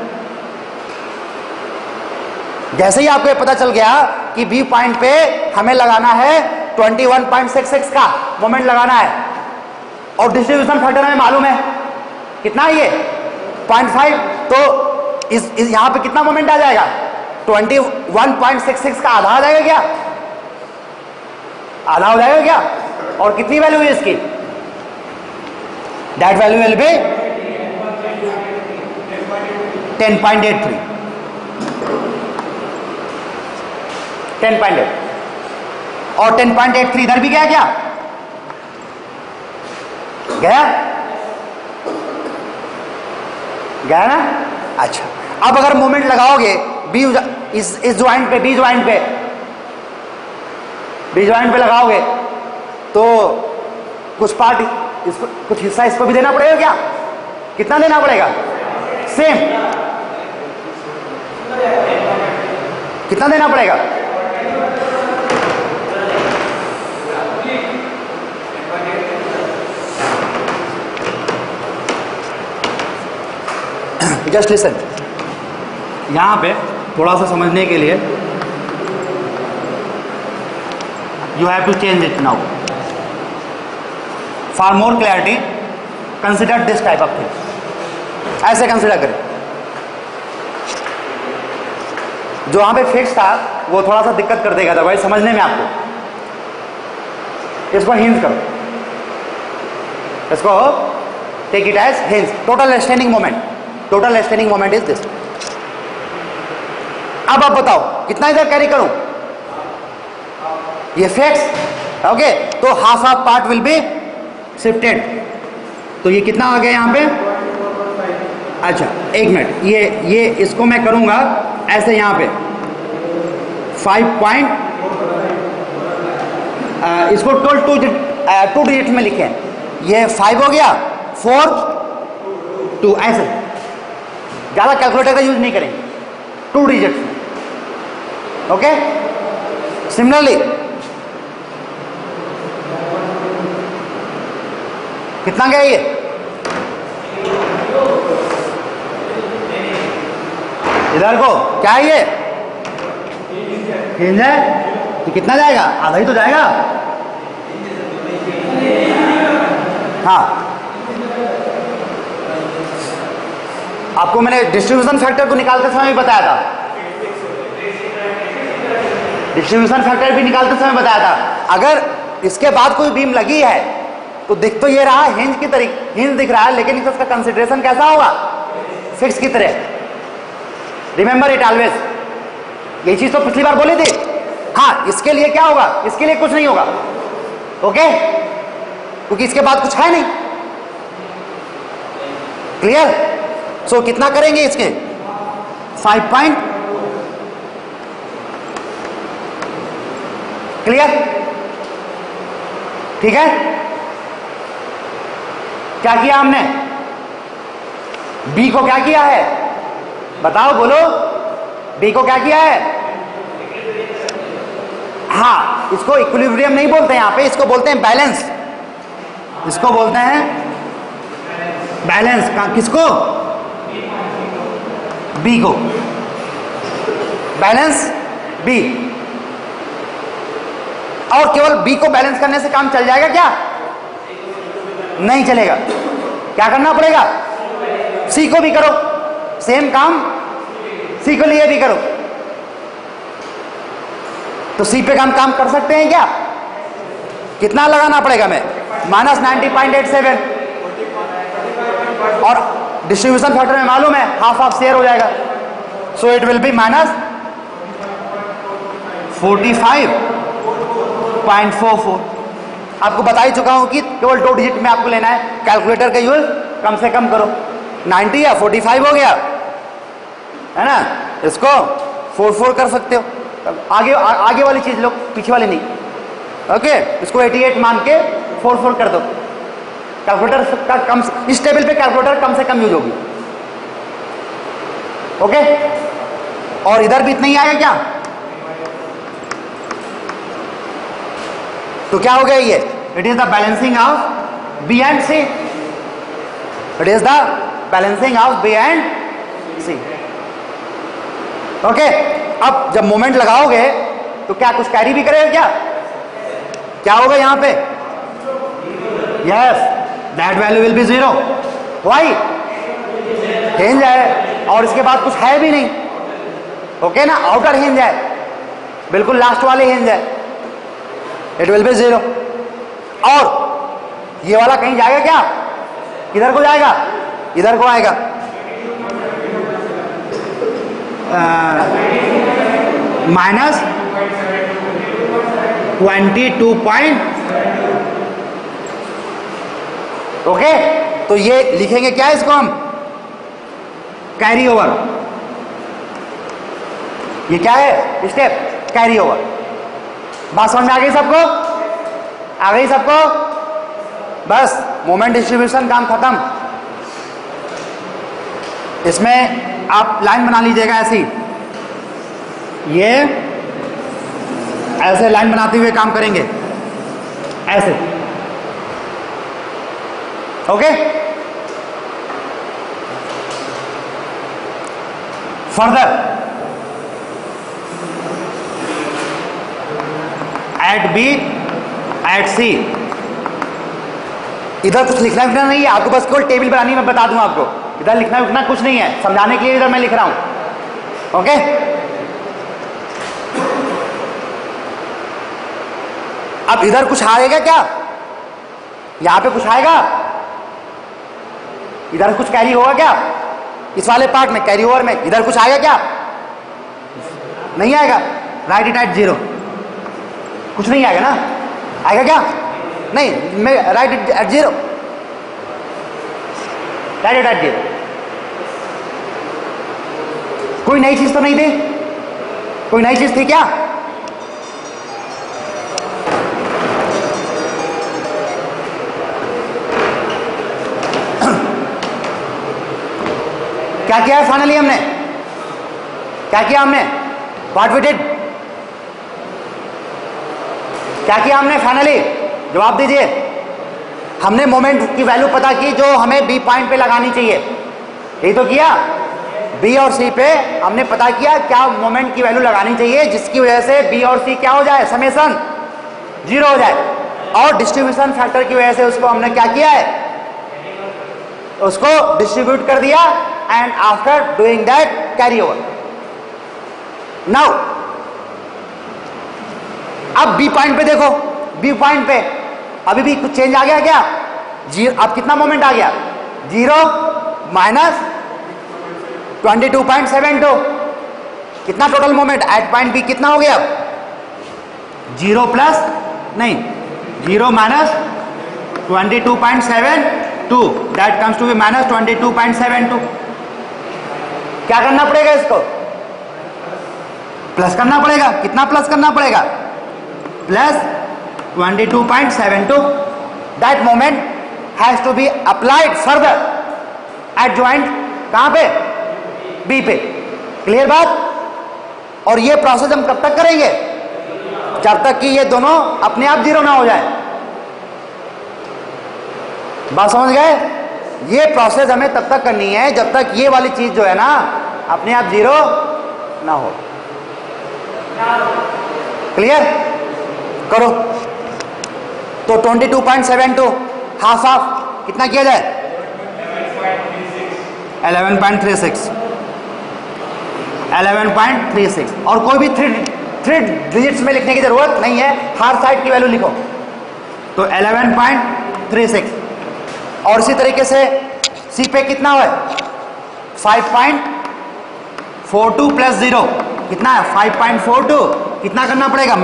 Speaker 1: जैसे ही आपको ये पता चल गया कि बी पॉइंट पे हमें लगाना है 21.66 का मोमेंट लगाना है, और डिस्ट्रीब्यूशन फैक्टर हमें मालूम है कितना है, ये 0.5, तो इस यहां पे कितना मोमेंट आ जाएगा, 21.66 का आधा आ जाएगा क्या, आधा हो जाएगा क्या, और कितनी वैल्यू है इसकी, that value will be 10.83 10.8 और 10.83 इधर भी गया क्या, गया ना। अच्छा, अब अगर मोमेंट लगाओगे बी इस ज्वाइंट पे, बी ज्वाइंट पे लगाओगे तो कुछ पार्ट इसको, कुछ हिस्सा इसको भी देना पड़ेगा क्या, कितना देना पड़ेगा, सेम कितना देना पड़ेगा, जस्ट लिसन। यहां पे थोड़ा सा समझने के लिए you have to change it now. For more clarity, consider this type of thing. ऐसे कंसिडर करें, जो वहां पे फिक्स था वो थोड़ा सा दिक्कत कर देगा भाई समझने में आपको। इसको हिंज करो, इसको take it as hinge. Total standing moment, total standing moment is this. अब आप बताओ कितना इधर कैरी करूं, ये फिक्स, ओके, तो half of part will be shifted, तो ये कितना आ गया यहाँ पे, अच्छा एक मिनट, ये इसको मैं करूंगा ऐसे यहाँ पे 5 पॉइंट, इसको टू डिजिट में लिखें, ये 5 हो गया, 4 2, ऐसे ज़्यादा कैलकुलेटर का यूज नहीं करेंगे, 2 डिजिट में, ओके। सिमिलरली कितना गया ये, इधर को क्या है ये, हिंज है, तो कितना जाएगा, आधा ही तो जाएगा, हाँ आपको मैंने डिस्ट्रीब्यूशन फैक्टर को निकालते समय भी बताया था, डिस्ट्रीब्यूशन फैक्टर भी निकालते समय बताया था। अगर इसके बाद कोई बीम लगी है तो दिख तो ये रहा हिंज की तरीके, हिंज दिख रहा है, लेकिन इसका कंसिडरेशन कैसा होगा, फिक्स की तरह। रिमेंबर इट ऑलवेज, ये चीज तो पिछली बार बोली थी। हाँ, इसके लिए क्या होगा, इसके लिए कुछ नहीं होगा, ओके, क्योंकि इसके बाद कुछ है नहीं। क्लियर? सो कितना करेंगे इसके 5 पॉइंट, क्लियर? ठीक है, क्या किया हमने, बी को क्या किया है, बताओ, बोलो, बी को क्या किया है? हाँ, इसको इक्विलिब्रियम नहीं बोलते यहां पे, इसको बोलते हैं बैलेंस, इसको बोलते हैं बैलेंस। किसको, बी को, बैलेंस बी। और केवल बी को बैलेंस करने से काम चल जाएगा क्या, नहीं चलेगा, क्या करना पड़ेगा, सी को भी करो, सेम काम सी को लिए भी करो। तो सी पे काम कर सकते हैं क्या, कितना लगाना पड़ेगा मैं, -90.87, और डिस्ट्रीब्यूशन फैक्टर में मालूम है हाफ शेयर हो जाएगा, सो इट विल बी -45.44। आपको बता ही चुका हूं कि केवल 2 डिजिट में आपको लेना है, कैलकुलेटर का यूज कम से कम करो। 90 या 45 हो गया है ना, इसको 4 कर सकते हो, आगे वाली चीज लो, पीछे वाली नहीं, ओके। इसको 88 मान के 4 कर दो, कैलकुलेटर का कम, इस टेबल पे कैलकुलेटर कम से कम यूज होगी, ओके। और इधर भी इतना ही आएगा क्या, तो क्या हो गया ये, it is the balancing of B and C, it is the balancing of B and C, okay. अब जब मोमेंट लगाओगे तो क्या कुछ कैरी भी करेगा क्या होगा यहां पे, yes, that value will be 0, why, hinge है और इसके बाद कुछ है भी नहीं, ओके ना, आउटर हिंज है, बिल्कुल लास्ट वाले हिंज है, इट विल बी 0। और ये वाला कहीं जाएगा क्या, किधर को जाएगा, इधर को आएगा, -22 पॉइंट, ओके। तो ये लिखेंगे क्या, इसको हम कैरी ओवर, ये क्या है स्टेप, कैरी ओवर। बात समझ में आ गई सबको, आ गई सबको, बस मोमेंट डिस्ट्रीब्यूशन काम खत्म। इसमें आप लाइन बना लीजिएगा ऐसी, ये ऐसे लाइन बनाते हुए काम करेंगे, ऐसे, okay. Further at B at C, इधर कुछ लिखना लिखना नहीं है आपको, बस केवल टेबल बनानी, मैं बता दूं आपको, इधर लिखना लिखना कुछ नहीं है, समझाने के लिए इधर मैं लिख रहा हूं, ओके। अब इधर कुछ आएगा क्या, यहां पे कुछ आएगा, इधर कुछ कैरी होगा क्या, इस वाले पार्ट में कैरी ओवर में इधर कुछ आएगा क्या, नहीं आएगा, राइट इट एट 0, कुछ नहीं आएगा ना, आएगा क्या, नहीं, मैं right it at 0, right it at 0। कोई नई चीज तो नहीं थी, कोई नई चीज थी क्या, क्या किया है फाइनली हमने, क्या किया हमने, व्हाट वी डिड, क्या किया हमने फाइनली, जवाब दीजिए। हमने मोमेंट की वैल्यू पता की जो हमें बी पॉइंट पे लगानी चाहिए, यही तो किया, बी और सी पे हमने पता किया क्या मोमेंट की वैल्यू लगानी चाहिए जिसकी वजह से बी और सी क्या हो जाए, समेसन 0 हो जाए, और डिस्ट्रीब्यूशन फैक्टर की वजह से उसको हमने क्या किया है, उसको डिस्ट्रीब्यूट कर दिया and after doing that carry over. Now अब बी पॉइंट पे देखो, बी पॉइंट पे अभी भी कुछ चेंज आ गया क्या? जीरो. अब कितना मोमेंट आ गया? 0 माइनस 22.72. कितना total moment at point B कितना हो गया? 0 प्लस नहीं 0 minus 22.72, that comes to be minus 22.72. क्या करना पड़ेगा? इसको प्लस करना पड़ेगा. कितना प्लस करना पड़ेगा? Plus 22.72. That moment has to be applied further at joint. कहां पे? बी पे. क्लियर बात? और ये प्रोसेस हम कब तक करेंगे? जब तक कि ये दोनों अपने आप जीरो ना हो जाए. बात समझ गए? ये प्रोसेस हमें तब तक करनी है जब तक ये वाली चीज जो है ना अपने आप जीरो ना हो. क्लियर? करो. तो 22.72 हाफ ऑफ कितना किया जाए? 11.36. 11.36. और कोई भी थ्री डिजिट्स में लिखने की जरूरत नहीं है, हर साइड की वैल्यू लिखो. तो 11.36. और इसी तरीके से सी पे कितना है? 5.42 प्लस 0 कितना है? 5.42. कितना करना पड़ेगा?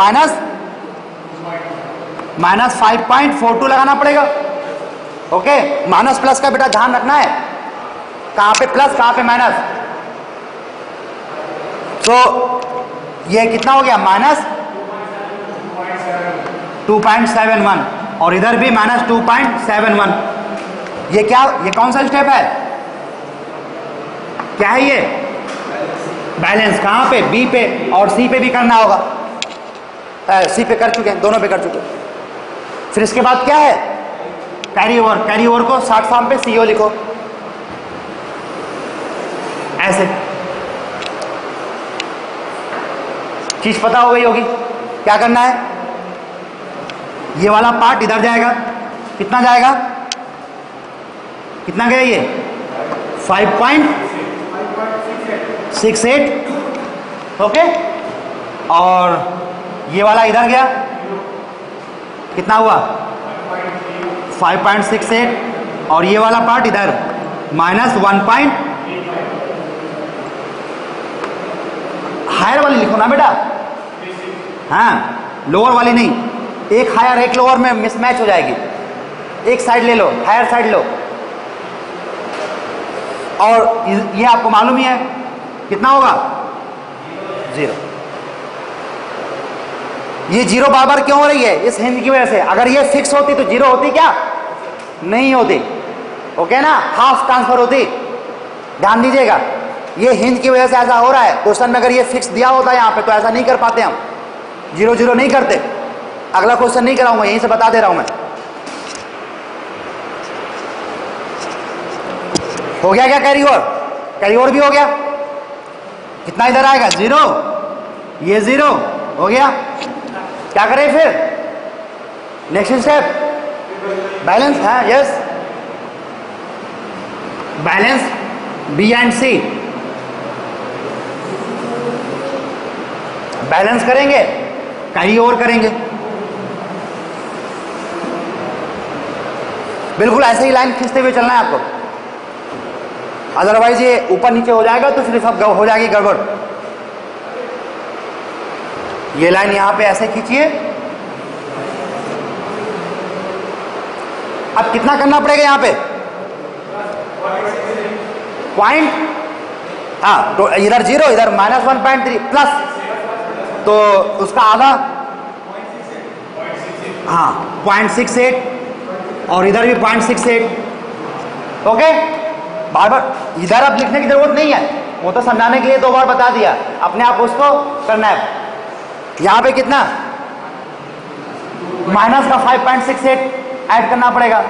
Speaker 1: माइनस 5.42 लगाना पड़ेगा. ओके. माइनस प्लस का बेटा ध्यान रखना है, कहां पे प्लस कहां पे माइनस. तो ये कितना हो गया? माइनस 2.71 और इधर भी माइनस 2.71. ये क्या, ये कौन सा स्टेप है? क्या है ये? बैलेंस. कहां पे? बी पे. और सी पे भी करना होगा. सी पे कर चुके हैं, दोनों पे कर चुके हैं. फिर इसके बाद क्या है? Carry over. कैरी ओवर को शॉर्ट फॉर्म पे सीओ लिखो ऐसे. चीज पता हो गई होगी. क्या करना है? ये वाला पार्ट इधर जाएगा. कितना जाएगा? कितना गया ये? 5.68. ओके. और ये वाला इधर गया. कितना हुआ? 5.68. और ये वाला पार्ट इधर माइनस 1. हायर वाली लिखो ना बेटा. हाँ, लोअर वाली नहीं. एक हायर एक लोअर में मिसमैच हो जाएगी. एक साइड ले लो, हायर साइड लो. और ये आपको मालूम ही है कितना होगा? 0. ये 0 बार बार क्यों हो रही है? इस हिंज की वजह से. अगर ये फिक्स होती तो 0 होती क्या? नहीं होती. ओके ना? हाफ ट्रांसफर होती. ध्यान दीजिएगा, ये हिंज की वजह से ऐसा हो रहा है. क्वेश्चन में अगर ये फिक्स दिया होता है यहाँ पे तो ऐसा नहीं कर पाते हम. 0 0 नहीं करते. अगला क्वेश्चन नहीं कराऊंगा, यहीं से बता दे रहा हूं मैं. हो गया क्या कैरी ओवर? कैरी ओवर भी हो गया. कितना इधर आएगा? 0. ये 0 हो गया. क्या करें फिर? Next step balance. हाँ, yes. Balance B and C. Balance करेंगे, कैरी ओवर करेंगे. बिल्कुल ऐसे ही लाइन खींचते हुए चलना है आपको. अदरवाइज ये ऊपर नीचे हो जाएगा तो फिर सब हो जाएगी गड़बड़. ये लाइन यहां पे ऐसे खींचिए. अब कितना करना पड़ेगा यहां पे? पॉइंट. हाँ, तो इधर 0 इधर माइनस 1.3 प्लस, तो उसका आधा. हाँ, 0.68 और इधर भी 0.68. ओके. बार बार इधर अब लिखने की जरूरत नहीं है, वो तो समझाने के लिए 2 बार बता दिया. अपने आप उसको करना है. यहां पे कितना? माइनस का 5.68 ऐड करना पड़ेगा.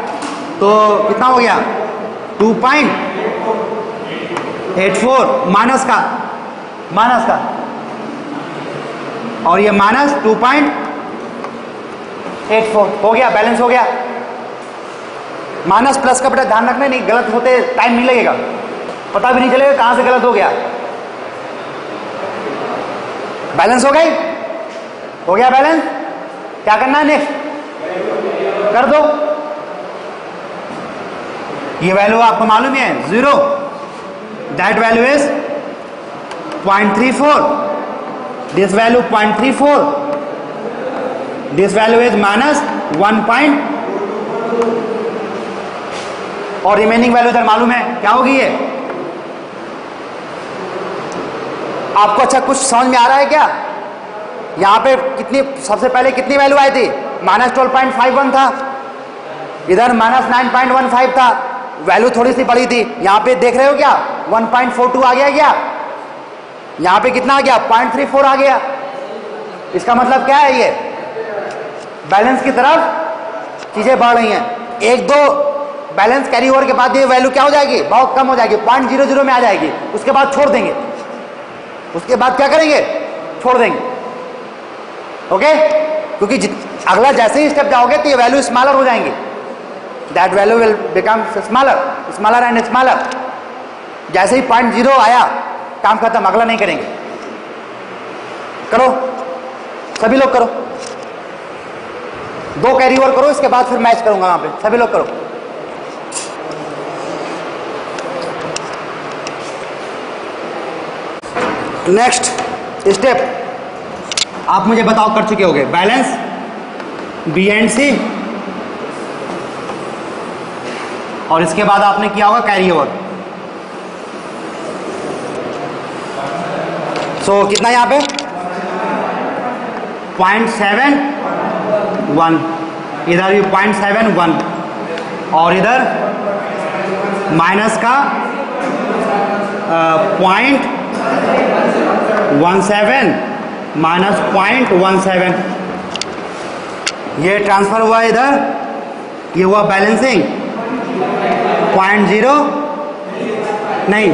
Speaker 1: तो कितना हो गया? 2.84 माइनस का और ये माइनस 2.84 हो गया. बैलेंस हो गया. माइनस प्लस का बेटा ध्यान रखना, नहीं गलत होते टाइम नहीं लगेगा. पता भी नहीं चलेगा कहां से गलत हो गया। बैलेंस हो गई, हो गया बैलेंस। क्या करना है नेक्स्ट, कर दो। ये वैल्यू आपको मालूम है 0, that value is 0.34, this value 0.34, this value is -1 और रिमेनिंग वैल्यू इधर मालूम है क्या होगी ये आपको। अच्छा कुछ समझ में आ रहा है क्या? यहां पे कितनी, सबसे पहले कितनी वैल्यू आई थी, -12.51 था, इधर -9.15 था, वैल्यू थोड़ी सी बड़ी थी। यहां पे देख रहे हो क्या 1.42 आ गया क्या, यहां पे कितना आ गया 0.34 आ गया। इसका मतलब क्या है, ये बैलेंस की तरफ चीजें बढ़ रही हैं। एक दो बैलेंस कैरी ओवर के बाद ये वैल्यू क्या हो जाएगी, बहुत कम हो जाएगी, 0.00 में आ जाएगी, उसके बाद छोड़ देंगे, उसके बाद क्या करेंगे, छोड़ देंगे। ओके, क्योंकि अगला जैसे ही स्टेप जाओगे तो ये वैल्यू स्मॉलर हो जाएंगे, that value will become smaller and smaller. जैसे ही 0.0 आया काम खत्म, अगला नहीं करेंगे। करो, सभी लोग करो, 2 कैरी ओवर करो, इसके बाद फिर मैच करूंगा वहां पे, सभी लोग करो। नेक्स्ट स्टेप आप मुझे बताओ, कर चुके होगे बैलेंस बी एंड सी, और इसके बाद आपने किया होगा कैरी ओवर। सो कितना यहां पे 0.71, इधर भी 0.71 और इधर माइनस का 0.17 माइनस 0.17, ये ट्रांसफर हुआ इधर, ये हुआ बैलेंसिंग 0.0 नहीं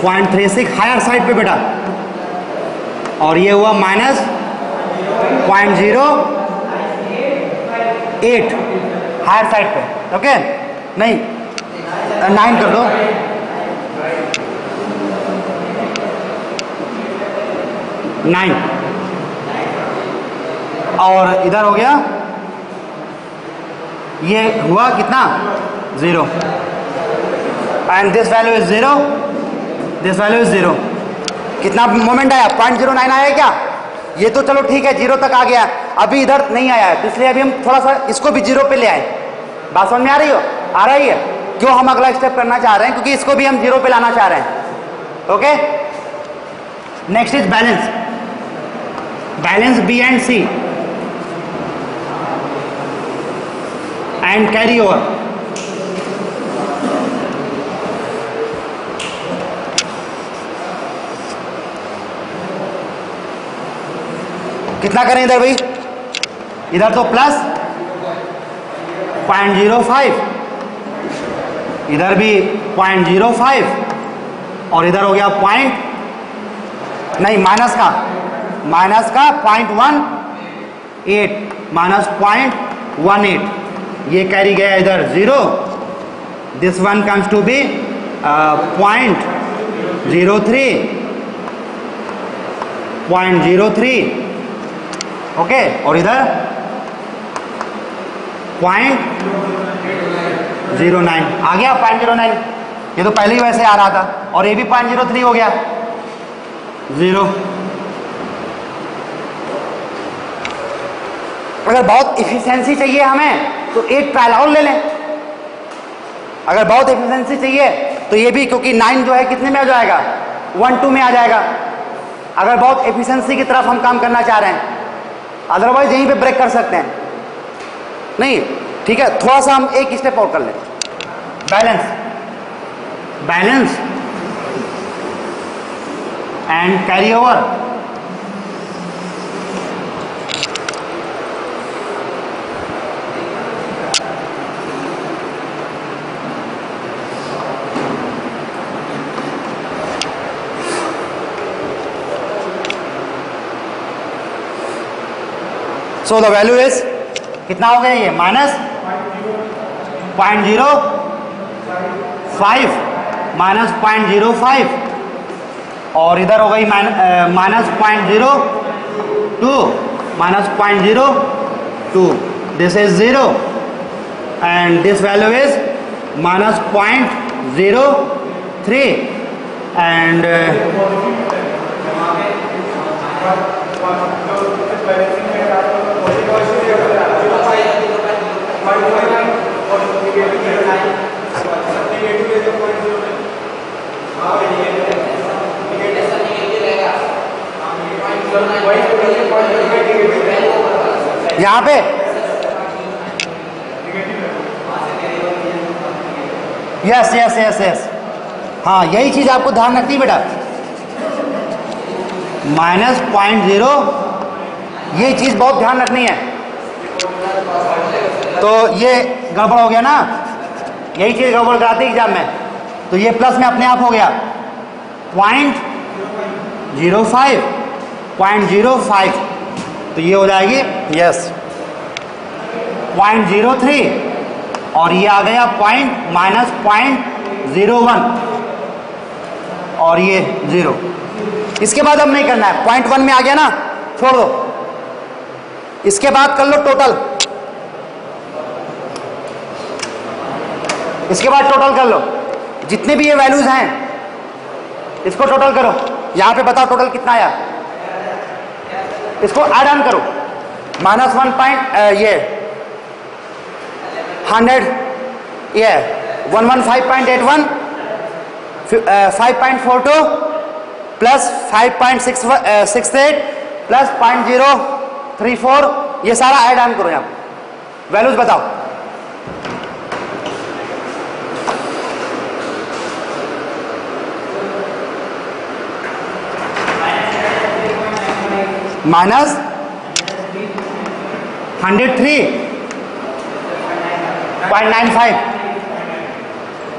Speaker 1: 0.36 हायर साइड पे बेटा, और ये हुआ -0.08 हायर साइड पे। ओके, नहीं 9 कर दो, नाइन, और इधर हो गया, ये हुआ कितना 0, and this value is 0, this value is 0। कितना मोमेंट आया 0.09 आया क्या, ये तो चलो ठीक है 0 तक आ गया, अभी इधर नहीं आया है, तो इसलिए अभी हम थोड़ा सा इसको भी 0 पे ले आए। बात समझ में आ रही हो, आ रही है? क्यों हम अगला स्टेप करना चाह रहे हैं, क्योंकि इसको भी हम 0 पे लाना चाह रहे हैं। Okay, next is balance, balance B and C and carry over. कितना करें इधर भाई, इधर तो प्लस 0.05, इधर भी 0.05, और इधर हो गया माइनस का 0.18 माइनस 0.18, ये कैरी गया इधर 0, this one comes to be 0.03, okay, और इधर 0.09 आ गया 0.09, ये तो पहले ही वैसे आ रहा था, और ये भी 0.03 हो गया 0। अगर बहुत इफिशिएंसी चाहिए हमें तो एक ट्रायल और ले लें, अगर बहुत इफिशिएंसी चाहिए तो ये भी, क्योंकि 9 जो है कितने में आ जाएगा 1-2 में आ जाएगा, अगर बहुत एफिशिएंसी की तरफ हम काम करना चाह रहे हैं, अदरवाइज यहीं पे ब्रेक कर सकते हैं। नहीं ठीक है, थोड़ा सा हम एक स्टेप और कर लें, balance and carry over. So the value is कितना हो गया, ये -0.0 0.05 माइनस 0.05 और इधर हो गई minus 0.02 minus 0.02. This is 0 and this value is minus 0.03 and यहाँ पे यस यस यस यस, हाँ यही चीज आपको ध्यान रखनी है बेटा. माइनस 0.0 ये चीज बहुत ध्यान रखनी है. तो ये गड़बड़ हो गया ना, यही चीज गड़बड़ कराती है एग्जाम में. तो ये प्लस में अपने आप हो गया 0.05 तो ये हो जाएगी यस 0.03 और ये आ गया माइनस 0.01 और ये 0. इसके बाद अब नहीं करना है. 0.1 में आ गया ना, छोड़ दो. इसके बाद कर लो टोटल. इसके बाद टोटल कर लो जितने भी ये वैल्यूज हैं, इसको टोटल करो. यहां पे बताओ टोटल कितना आया. इसको ऐड ऑन करो. माइनस 115.81 5.42 प्लस 5.68 प्लस 0.034 ये सारा ऐड ऑन करो. यहाँ वैल्यूज बताओ. माइनस 103.95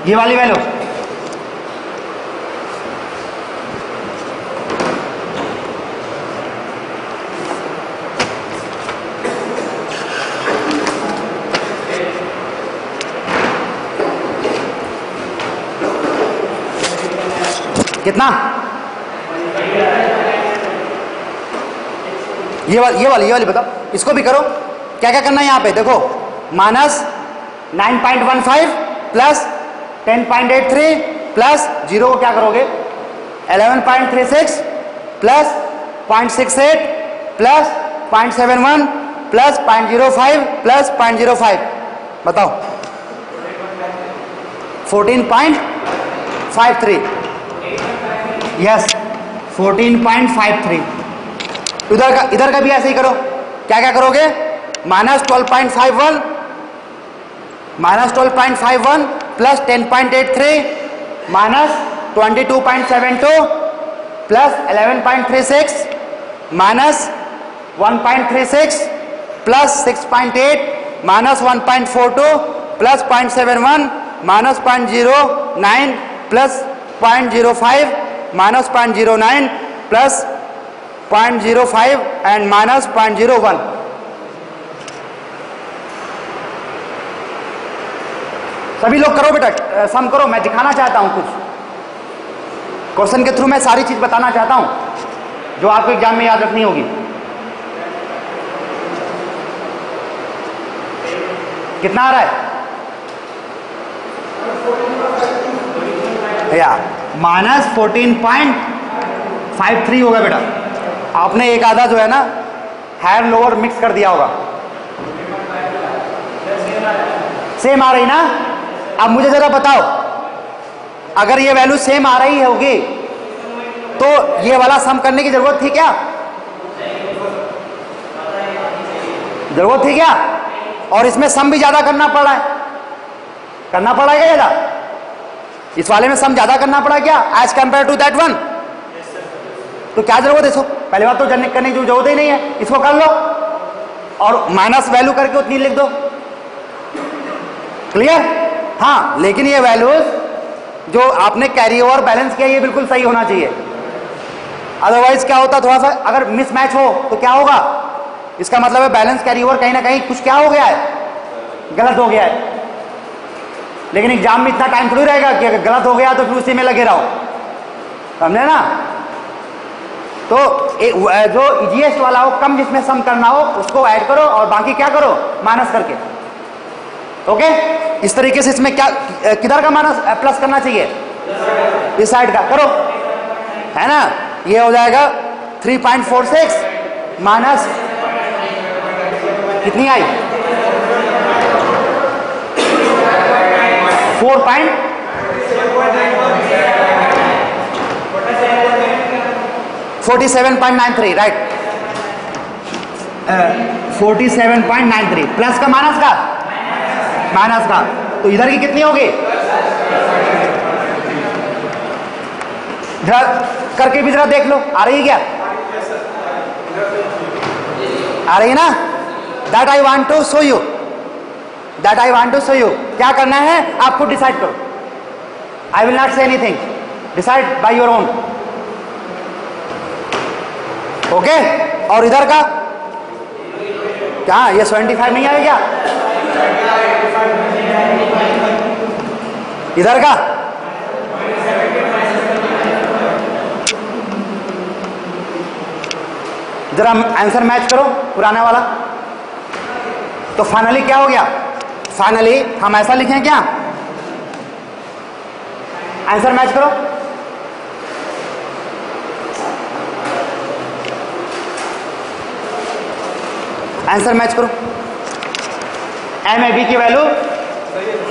Speaker 1: ये वाली वैल्यू. कितना? ये वाली बताओ. इसको भी करो. क्या क्या करना है यहाँ पे देखो. माइनस 9.15 प्लस 10.83 प्लस 0 को क्या करोगे 11.36 प्लस 0.68 प्लस 0.71 प्लस 0.05 प्लस 0.05 बताओ 14.53. यस 14.53. इधर का भी ऐसे ही करो. क्या क्या करोगे minus 12.51 plus 10.83 minus 22.72 plus 11.36 minus 1.36 plus 6.8 minus 1.42 plus 0.71 minus 0.09 plus 0.05 minus 0.09 plus 0.05 and minus 0.01. सभी लोग करो बेटा, सम करो. मैं दिखाना चाहता हूं कुछ क्वेश्चन के थ्रू. मैं सारी चीज बताना चाहता हूं जो आपको एग्जाम में याद रखनी होगी. कितना आ रहा है या माइनस 14.53 होगा बेटा. आपने एक आधा जो है ना हायर लोअर मिक्स कर दिया होगा. सेम आ रही ना. अब मुझे जरा बताओ अगर ये वैल्यू सेम आ रही होगी तो ये वाला सम करने की जरूरत थी क्या? जरूरत थी क्या? और इसमें सम भी ज्यादा करना पड़ रहा है. करना पड़ा है क्या ज्यादा? इस वाले में सम ज्यादा करना पड़ा क्या as compare to that one? तो क्या जरूरत है इसको? पहली बात तो जनरेट करने की जरूरत ही नहीं है. इसको कर लो और माइनस वैल्यू करके उतनी लिख दो. क्लियर? हाँ, लेकिन ये वैल्यूज जो आपने कैरी ओवर बैलेंस किया ये बिल्कुल सही होना चाहिए. अदरवाइज क्या होता, थोड़ा सा अगर मिसमैच हो तो क्या होगा, इसका मतलब है बैलेंस कैरी ओवर कहीं ना कहीं कुछ क्या हो गया है, गलत हो गया है. लेकिन एग्जाम में इतना टाइम थोड़ी रहेगा कि अगर गलत हो गया तो फिर उसी में लगे रहो, समझे ना। तो जो इजीएस्ट वाला हो, कम जिसमें सम करना हो उसको ऐड करो और बाकी क्या करो, माइनस करके। ओके, इस तरीके से इसमें क्या किधर का माइनस प्लस करना चाहिए, इस साइड का करो, है ना। ये हो जाएगा 3.46 माइनस कितनी आई 47.93, राइट। 47.93 प्लस का माइनस का, माइनस का, तो इधर की कितनी होगी, जरा करके भी जरा देख लो, आ रही है क्या, आ रही है ना। That I want to show you, that I want to show you. क्या करना है आप खुद डिसाइड करो, I will not say anything, decide by your own. Okay, और इधर का क्या, ये 75 नहीं आएगा क्या, इधर का जरा आंसर मैच करो पुराना वाला। तो फाइनली क्या हो गया, फाइनली हम ऐसा लिखें क्या, आंसर मैच करो। आंसर मैच करो। एम ए बी की वैल्यू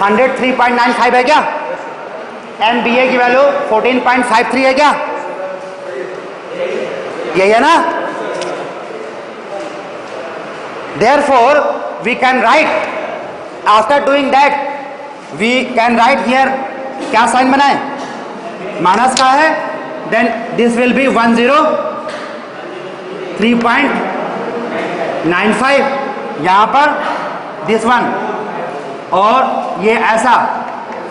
Speaker 1: 103.95 है क्या, एम बी ए की वैल्यू 14.53 है क्या, यही है ना। Therefore, we can write, after doing that, we can write here, क्या साइन बनाए, माइनस का है, then this will be 103.95 यहाँ पर this one, और ये ऐसा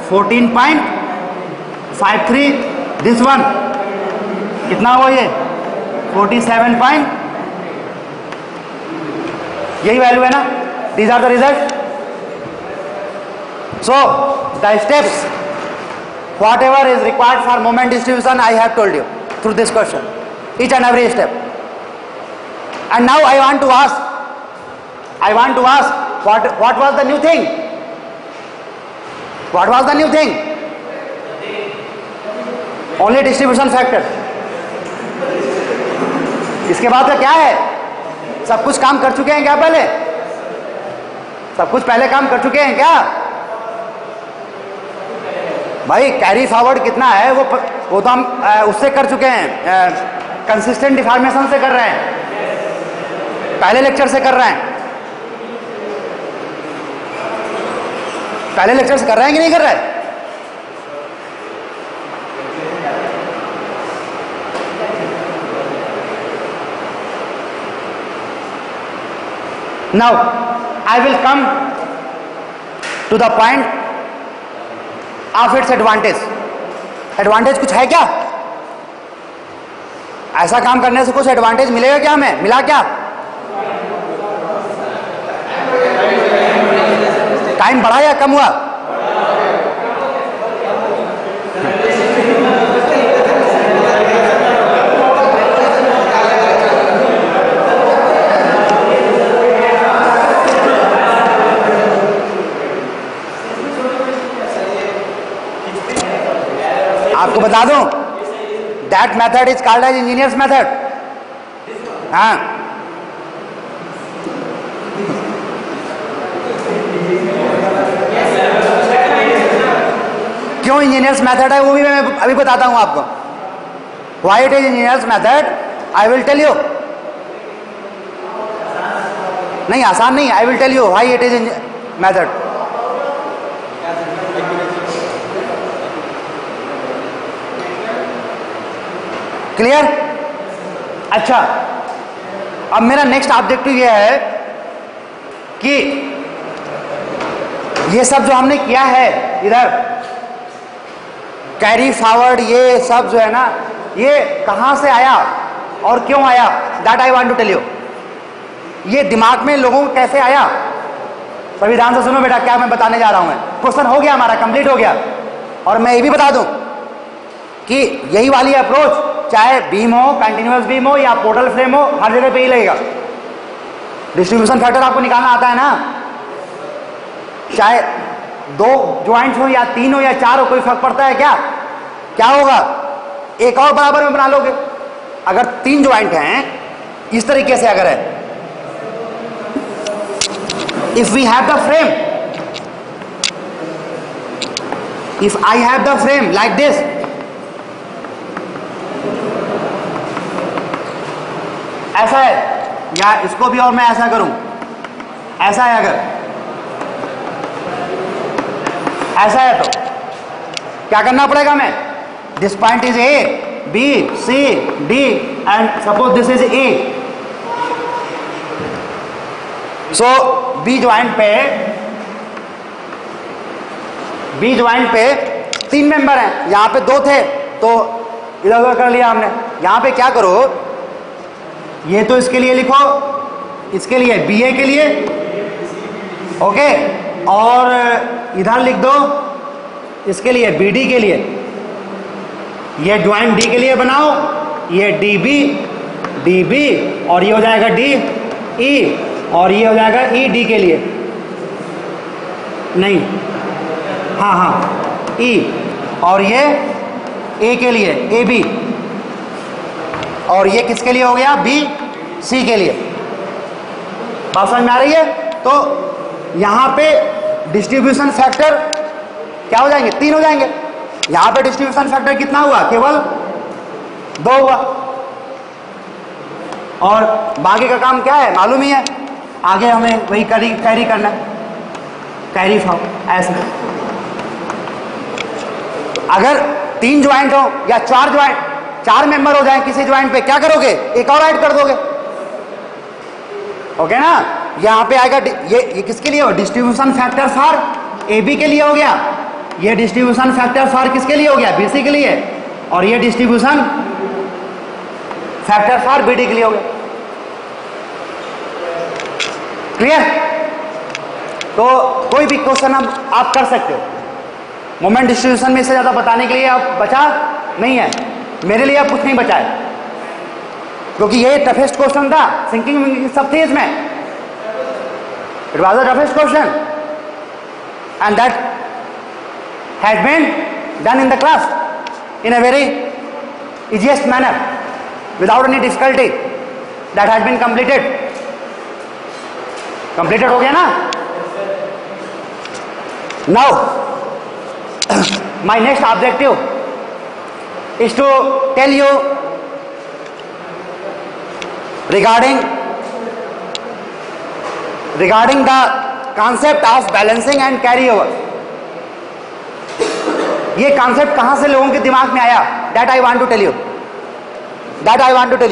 Speaker 1: 14.53 this one, कितना हुआ ये 47. यही वैल्यू है ना, these are the result. So the steps whatever is required for moment distribution I have told you through this question, each and every step. And now I want to ask what was the new thing, what was the new thing, only distribution factor। इसके बाद का क्या है, सब कुछ काम कर चुके हैं क्या, पहले सब कुछ पहले काम कर चुके हैं क्या भाई। कैरी फॉरवर्ड कितना है वो तो हम उससे कर चुके हैं, कंसिस्टेंट डिफॉर्मेशन से कर रहे हैं, पहले लेक्चर से कर रहे हैं, पहले लेक्चर से कर रहे हैं कि नहीं कर रहे हैं। Now I will come to the point of its advantage। Advantage कुछ है क्या, ऐसा काम करने से कुछ एडवांटेज मिलेगा क्या, हमें मिला क्या, टाइम बढ़ा या कम हुआ, आपको बता दूं, that method is called as engineers method. हाँ, क्यों इंजीनियर्स मेथड है वो भी मैं अभी बताता हूं आपको। Why it is engineers method I will tell you. नहीं, आसान नहीं, I will tell you why it is method. Clear? अच्छा, अब मेरा नेक्स्ट ऑब्जेक्टिव यह है कि ये सब जो हमने किया है इधर कैरी फॉरवर्ड, ये सब जो है ना, ये कहां से आया और क्यों आया, that I want to tell you. ये दिमाग में लोगों को कैसे आया, सभी ध्यान से सुनो बेटा, क्या मैं बताने जा रहा हूं। मैं क्वेश्चन हो गया हमारा, कंप्लीट हो गया। और मैं ये भी बता दूं कि यही वाली अप्रोच चाहे बीम हो, कंटिन्यूअस बीम हो या पोर्टल फ्रेम हो, हर जगह पे ही लगेगा। डिस्ट्रीब्यूशन फैक्टर आपको निकालना आता है ना, चाहे 2 ज्वाइंट्स हो या 3 हो या 4 हो, कोई फर्क पड़ता है क्या? क्या होगा, एक और बराबर में बना लोगे। अगर 3 ज्वाइंट हैं इस तरीके से, अगर है if we have the frame, if I have the frame like this, ऐसा है, या इसको भी और मैं ऐसा करूं, ऐसा है, अगर ऐसा है तो क्या करना पड़ेगा? मैं this point is A, B, C, D and suppose this is A. So B joint पे 3 मेंबर हैं, यहां पे 2 थे तो इधर उधर कर लिया हमने। यहां पे क्या करो, ये तो इसके लिए लिखो, इसके लिए बी ए के लिए, ओके, और इधर लिख दो इसके लिए बी डी के लिए। ये ज्वाइंट डी के लिए बनाओ, ये डी बी और ये हो जाएगा डी ई, और ये हो जाएगा ई डी के लिए, नहीं, हाँ ई, और ये ए के लिए ए बी, और ये किसके लिए हो गया? बी सी के लिए। बात समझ में आ रही है? तो यहां पे डिस्ट्रीब्यूशन फैक्टर क्या हो जाएंगे? 3 हो जाएंगे। यहां पे डिस्ट्रीब्यूशन फैक्टर कितना हुआ? केवल 2 हुआ। और बाकी का काम क्या है मालूम ही है, आगे हमें वही कैरी करना है, कैरी फॉर्म ऐसे। अगर 3 ज्वाइंट हो या 4 ज्वाइंट, 4 मेंबर हो जाए किसी ज्वाइंट पे, क्या करोगे? एक और ऐड कर दोगे, ओके ना? यहां पे आएगा ये किसके लिए हो? Distribution factor for A B के लिए हो गया, ये डिस्ट्रीब्यूशन फैक्टर फॉर किसके लिए हो गया? बी सी के लिए, और ये distribution factor for B D के लिए हो गया। क्लियर? तो कोई भी क्वेश्चन आप कर सकते हो। मोमेंट डिस्ट्रीब्यूशन में इससे ज्यादा बताने के लिए अब बचा नहीं है, मेरे लिए अब कुछ नहीं बचा है, क्योंकि ये टफेस्ट क्वेश्चन था। सिंकिंग सब थी इसमें, it was the toughest question and that has been done in the class in a very easiest manner without any difficulty. That has been completed हो गया ना? Now my next objective is to tell you regarding the concept of balancing and carry over। ये concept कहां से लोगों के दिमाग में आया, that I want to tell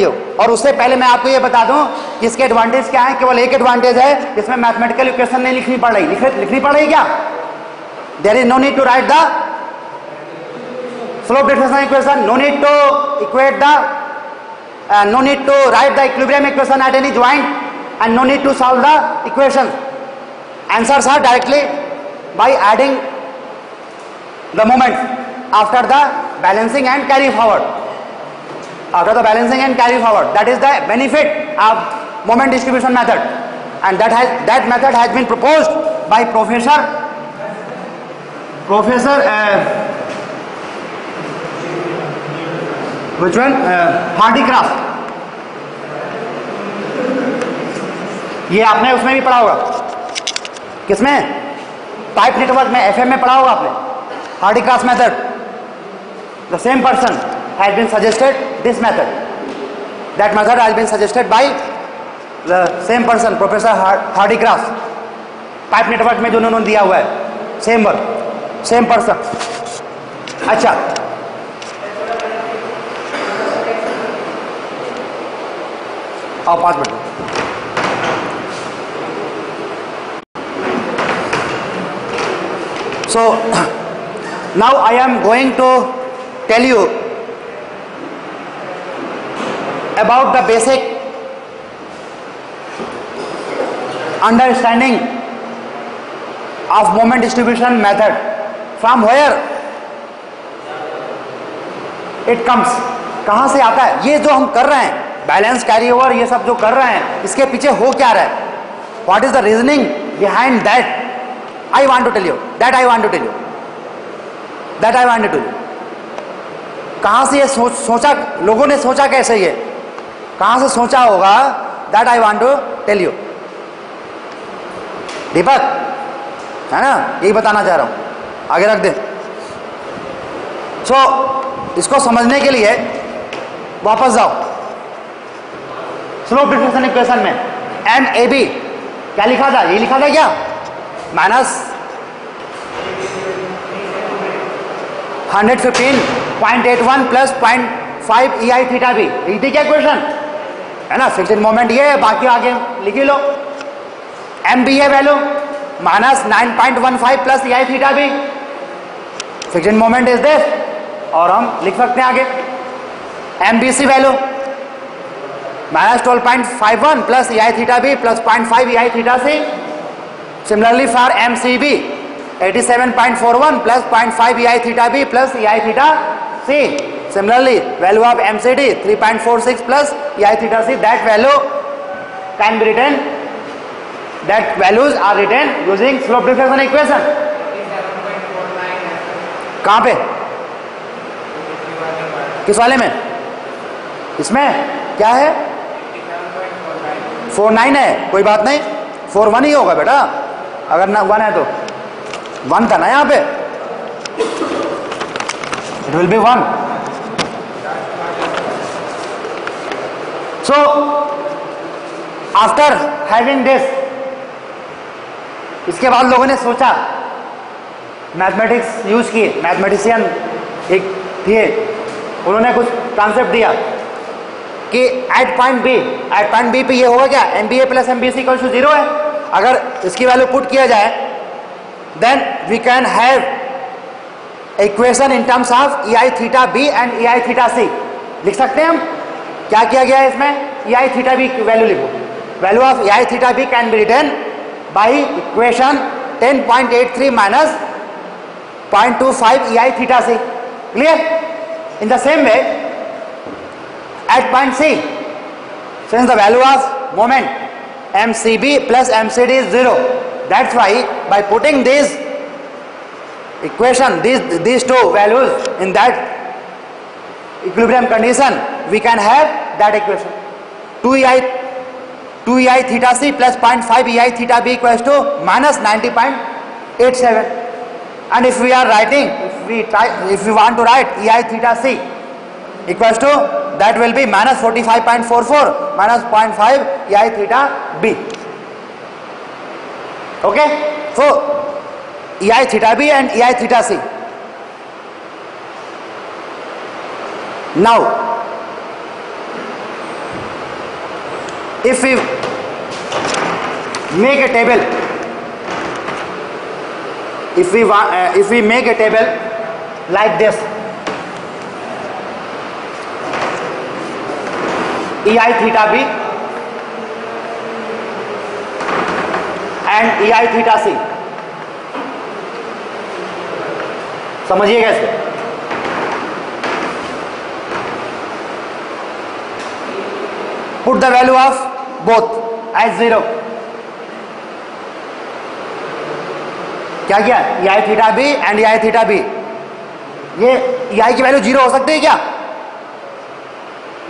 Speaker 1: you। और उससे पहले मैं आपको ये बता दूं कि इसके एडवांटेज क्या है। केवल एक एडवांटेज है, इसमें मैथमेटिकल इक्वेशन नहीं लिखनी पड़ रही क्या? There is no need to write the slope differential equation, no need to equate the no need to write the equilibrium equation at any joint, and no need to solve the equations. Answers are directly by adding the moments after the balancing and carry forward. That is the benefit of moment distribution method, and that method has been proposed by Professor which one? Hardy-Craft। ये आपने उसमें भी पढ़ा होगा, किसमें? Pipe network में, FM में पढ़ा होगा आपने। Hardy-Craft method, the same person has been suggested this method। That method has been suggested by the same person, Professor Hardy-Craft। Pipe network में जो उन्होंने दिया हुआ है, सेम पर्सन। अच्छा, और 5 minute. So now I am going to tell you about the basic understanding of moment distribution method. From where it comes? कहां से आता है? ये जो हम कर रहे हैं बैलेंस कैरी ओवर, ये सब जो कर रहे हैं, इसके पीछे हो क्या रहा है? What is the reasoning behind that? I want to tell you. That I want to tell you. That I want to tell you. कहां से ये सोचा, लोगों ने सोचा कैसे, ये कहां से सोचा होगा? That I want to tell you. दीपक, है ना, यही बताना चाह रहा हूं. आगे रख दे. So इसको समझने के लिए वापस जाओ स्लोप डिफ्लेक्शन इक्वेशन में. एम ए बी क्या लिखा था? ये लिखा था क्या? Minus 115.81 plus 0.5 EI theta B. यही थी क्या इक्वेशन? है ना. फिक्स्ड मोमेंट ये है, बाकी आगे लिख लो. एम बी है value minus 9.15 plus EI theta B. Fixed moment is this, और हम लिख सकते हैं आगे M B C value minus 12.51 plus EI theta B plus 0.5 EI theta C. Similarly for M C B 87.41 plus 0.5 EI theta B plus EI theta C. Similarly, value of MCD 3.46 plus EI theta C. That value can be written. That values are written using slope deflection equation. कहाँ पे? किस वाले में? इसमें क्या है? 49 है. कोई बात नहीं, 41 ही होगा बेटा. अगर ना 1 है तो 1 था ना यहाँ पे. It will be 1. So after having this, इसके बाद लोगों ने सोचा, मैथमेटिक्स यूज किए. मैथमेटिशियन एक थे, उन्होंने कुछ कॉन्सेप्ट दिया कि एट पॉइंट बी पे ये होगा क्या? M B A plus M B C equal to 0 है. अगर इसकी वैल्यू पुट किया जाए, then we can have equation in terms of EI theta B and EI theta C. लिख सकते हैं हम. क्या किया गया है इसमें? EI theta B की वैल्यू लिखो. Value of EI theta B can be written by equation 10.83 minus 0.25 EI theta C. Clear? In the same way, at point C, since the value of moment MCB plus MCD is 0, that's why by putting this equation, these two values in that equilibrium condition, we can have that equation 2 EI theta C plus 0.5 EI theta B equals to minus 90.87. And if we are writing, if we want to write EI theta C equals to, that will be minus 45.44 minus 0.5 EI theta B. Okay, so EI theta B and EI theta C. Now, if we make a table, if we make a table like this, EI theta B and EI theta C, समझिएगा इसको. Put the value of both as 0. क्या किया? EI theta B and EI theta B. ये EI की value 0 हो सकती है क्या?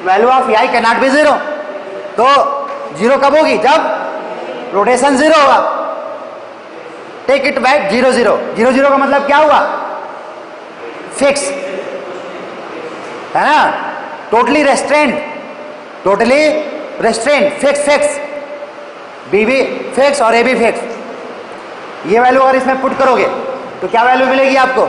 Speaker 1: Value of EI can not B 0. तो 0 कब होगी? जब रोटेशन 0 होगा. Take it back 0 0. 0 0 का मतलब क्या हुआ? फिक्स, है ना. Totally restaurant, fix. बी भी फिक्स और ए भी फिक्स. ये वैल्यू अगर इसमें पुट करोगे तो क्या वैल्यू मिलेगी आपको?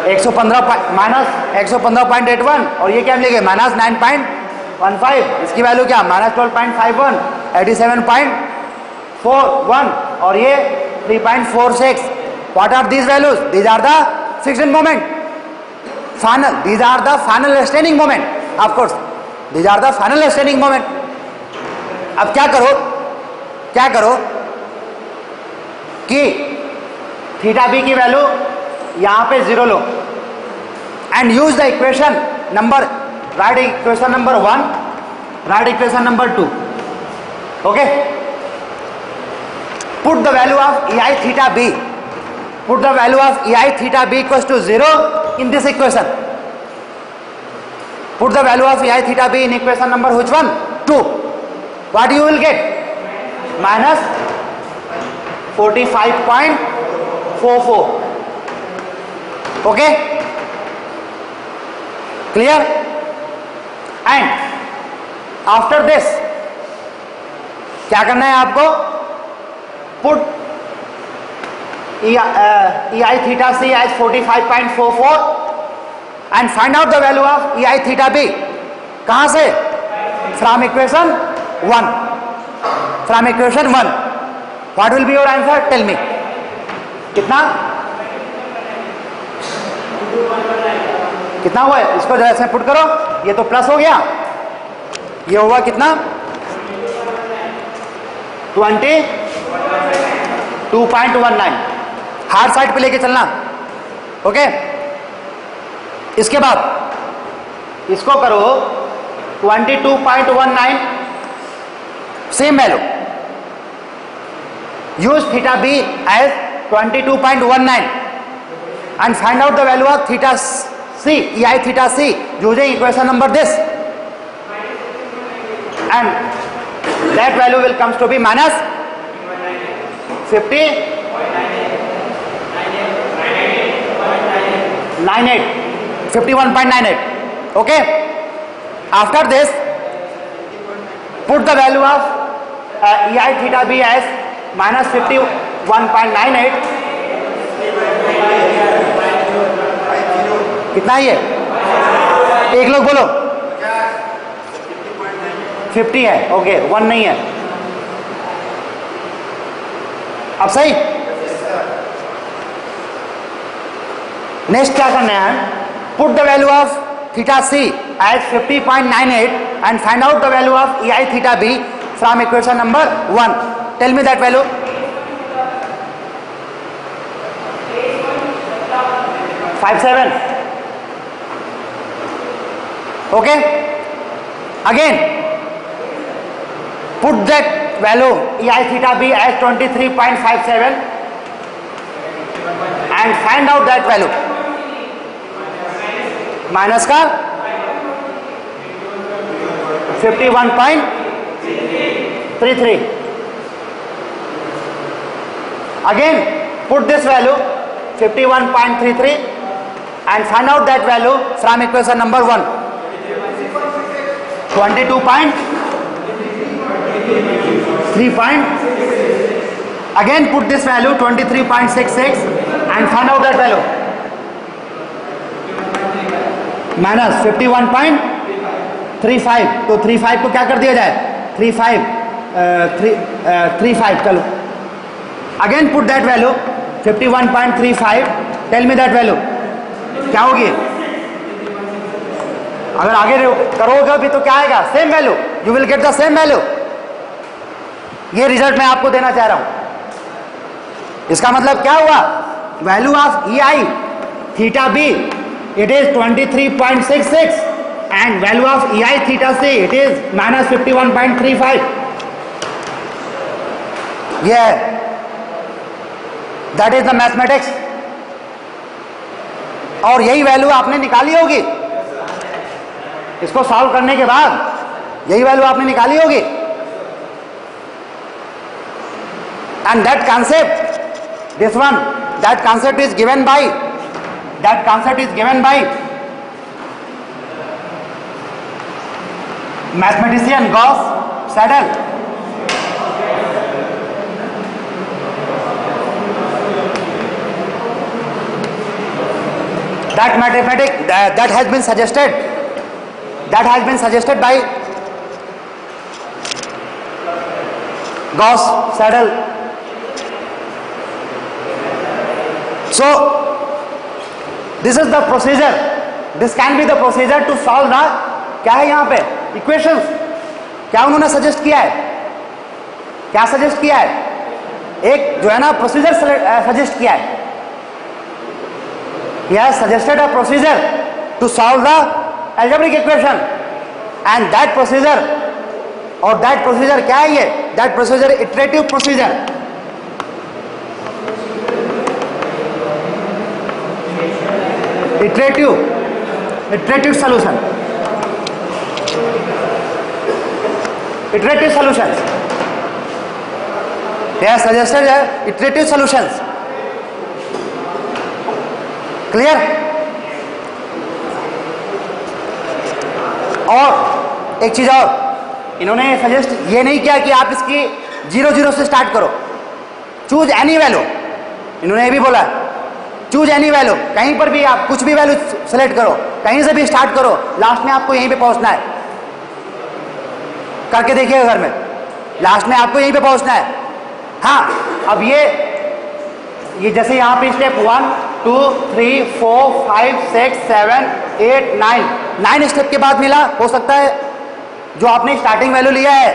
Speaker 1: 115 माइनस 115.81, और ये क्या मिलेगा? माइनस 9.15. इसकी वैल्यू क्या? माइनस 12.51, 87.41, और ये 3.46. What are these values? These are the fixed moment. Final. These are the final restraining moment. Of course, these are the final restraining moment. अब क्या करो? कि थीटा बी की वैल्यू यहां पे 0 लो and use the equation number, right equation number 1, right equation number 2. Okay, put the value of ei theta b, put the value of ei theta b equals to 0 in this equation. Put the value of ei theta b in equation number which one? 2. What you will get? Minus 45.44. Okay, clear? And after this क्या करना है आपको? Put ei theta c as 45.44 and find out the value of ei theta b. कहां से? From equation 1. From equation 1. What will be your answer? Tell me. कितना कितना हुआ है? इसको जैसे पुट करो, ये तो प्लस हो गया, ये हुआ कितना? 22.19. हार्ड साइड पे लेके चलना. ओके, इसके बाद इसको करो 22.19, same value. Use theta B as 22.19 and find out the value of theta c, ei theta c, using equation number this, and that value will comes to be minus 51.98. Okay, after this put the value of ei theta b as minus 51.98. कितना ये? एक लोग बोलो 50 है. Okay, 1 नहीं है. अब सही. नेक्स्ट क्या करना है? Put the value of theta C as 50.98 and find out the value of ei theta B from equation number 1. Tell me that value. Okay, again put that value ei theta b as 23.57 and find out that value. Minus का 51.33. again put this value 51.33 and find out that value from equation number 1. 22.3. again put this value 23.66 and find out that value. Minus 51.35. तो 35 को क्या कर दिया जाए? 35. चलो, again put that value 51.35. Tell me that value क्या होगी? अगर आगे करोगे भी तो क्या आएगा? Same value. You will get the same value. ये रिजल्ट मैं आपको देना चाह रहा हूं. इसका मतलब क्या हुआ? Value of ei theta B it is 23.66 and value of ei theta c it is minus 51.35. yeah, that is the mathematics. और यही वैल्यू आपने निकाली होगी. इसको सॉल्व करने के बाद यही वैल्यू आपने निकाली होगी. and that concept, this one, that concept is given by mathematician Gauss Seidel. That mathematic that has been suggested by Gauss Seidel. So this is the procedure. This can be the procedure to solve the क्या है यहां पे equations. क्या उन्होंने suggest किया है? क्या suggest किया है? एक जो है ना प्रोसीजर सजेस्ट किया है, he has suggested a procedure to solve the algebraic equation and that procedure, और that procedure क्या है ये, that procedure iterative procedure, iterative solution, iterative solutions, he has suggested iterative solutions. Clear? और एक चीज और, इन्होंने सजेस्ट ये नहीं किया कि आप इसकी 0 से स्टार्ट करो, चूज एनी वैल्यू, इन्होंने ये भी बोला चूज एनी वैल्यू, कहीं पर भी आप कुछ भी वैल्यू सेलेक्ट करो, कहीं से भी स्टार्ट करो, लास्ट में आपको यहीं पे पहुंचना है, करके देखिएगा घर में, लास्ट में आपको यहीं पे पहुंचना है। हाँ, अब ये जैसे यहाँ पे स्टेप 1 2 3 4 5 6 7 8 9 स्टेप के बाद मिला, हो सकता है जो आपने स्टार्टिंग वैल्यू लिया है,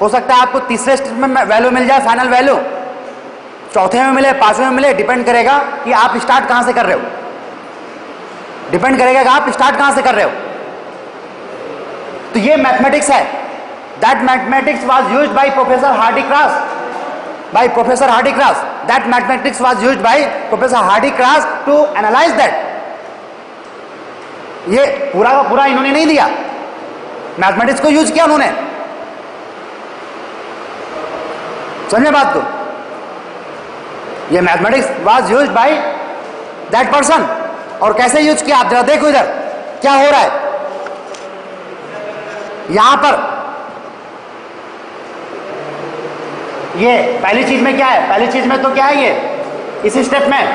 Speaker 1: हो सकता है आपको तीसरे स्टेप में वैल्यू मिल जाए, फाइनल वैल्यू, चौथे में मिले, पांचवें में मिले, डिपेंड करेगा कि आप स्टार्ट कहां से कर रहे हो, डिपेंड करेगा कि आप स्टार्ट कहां से कर रहे हो। तो ये मैथमेटिक्स है, that mathematics was used by professor Hardy cross, that mathematics was used by Professor Hardy Crass to analyze that. ये पूरा का पूरा इन्होंने नहीं दिया, मैथमेटिक्स को यूज किया उन्होंने, समझे बात को, ये mathematics was used by that person. और कैसे यूज किया आप जरा देखो इधर क्या हो रहा है, यहां पर ये पहली चीज में क्या है, पहली चीज में तो क्या है, ये इस स्टेप में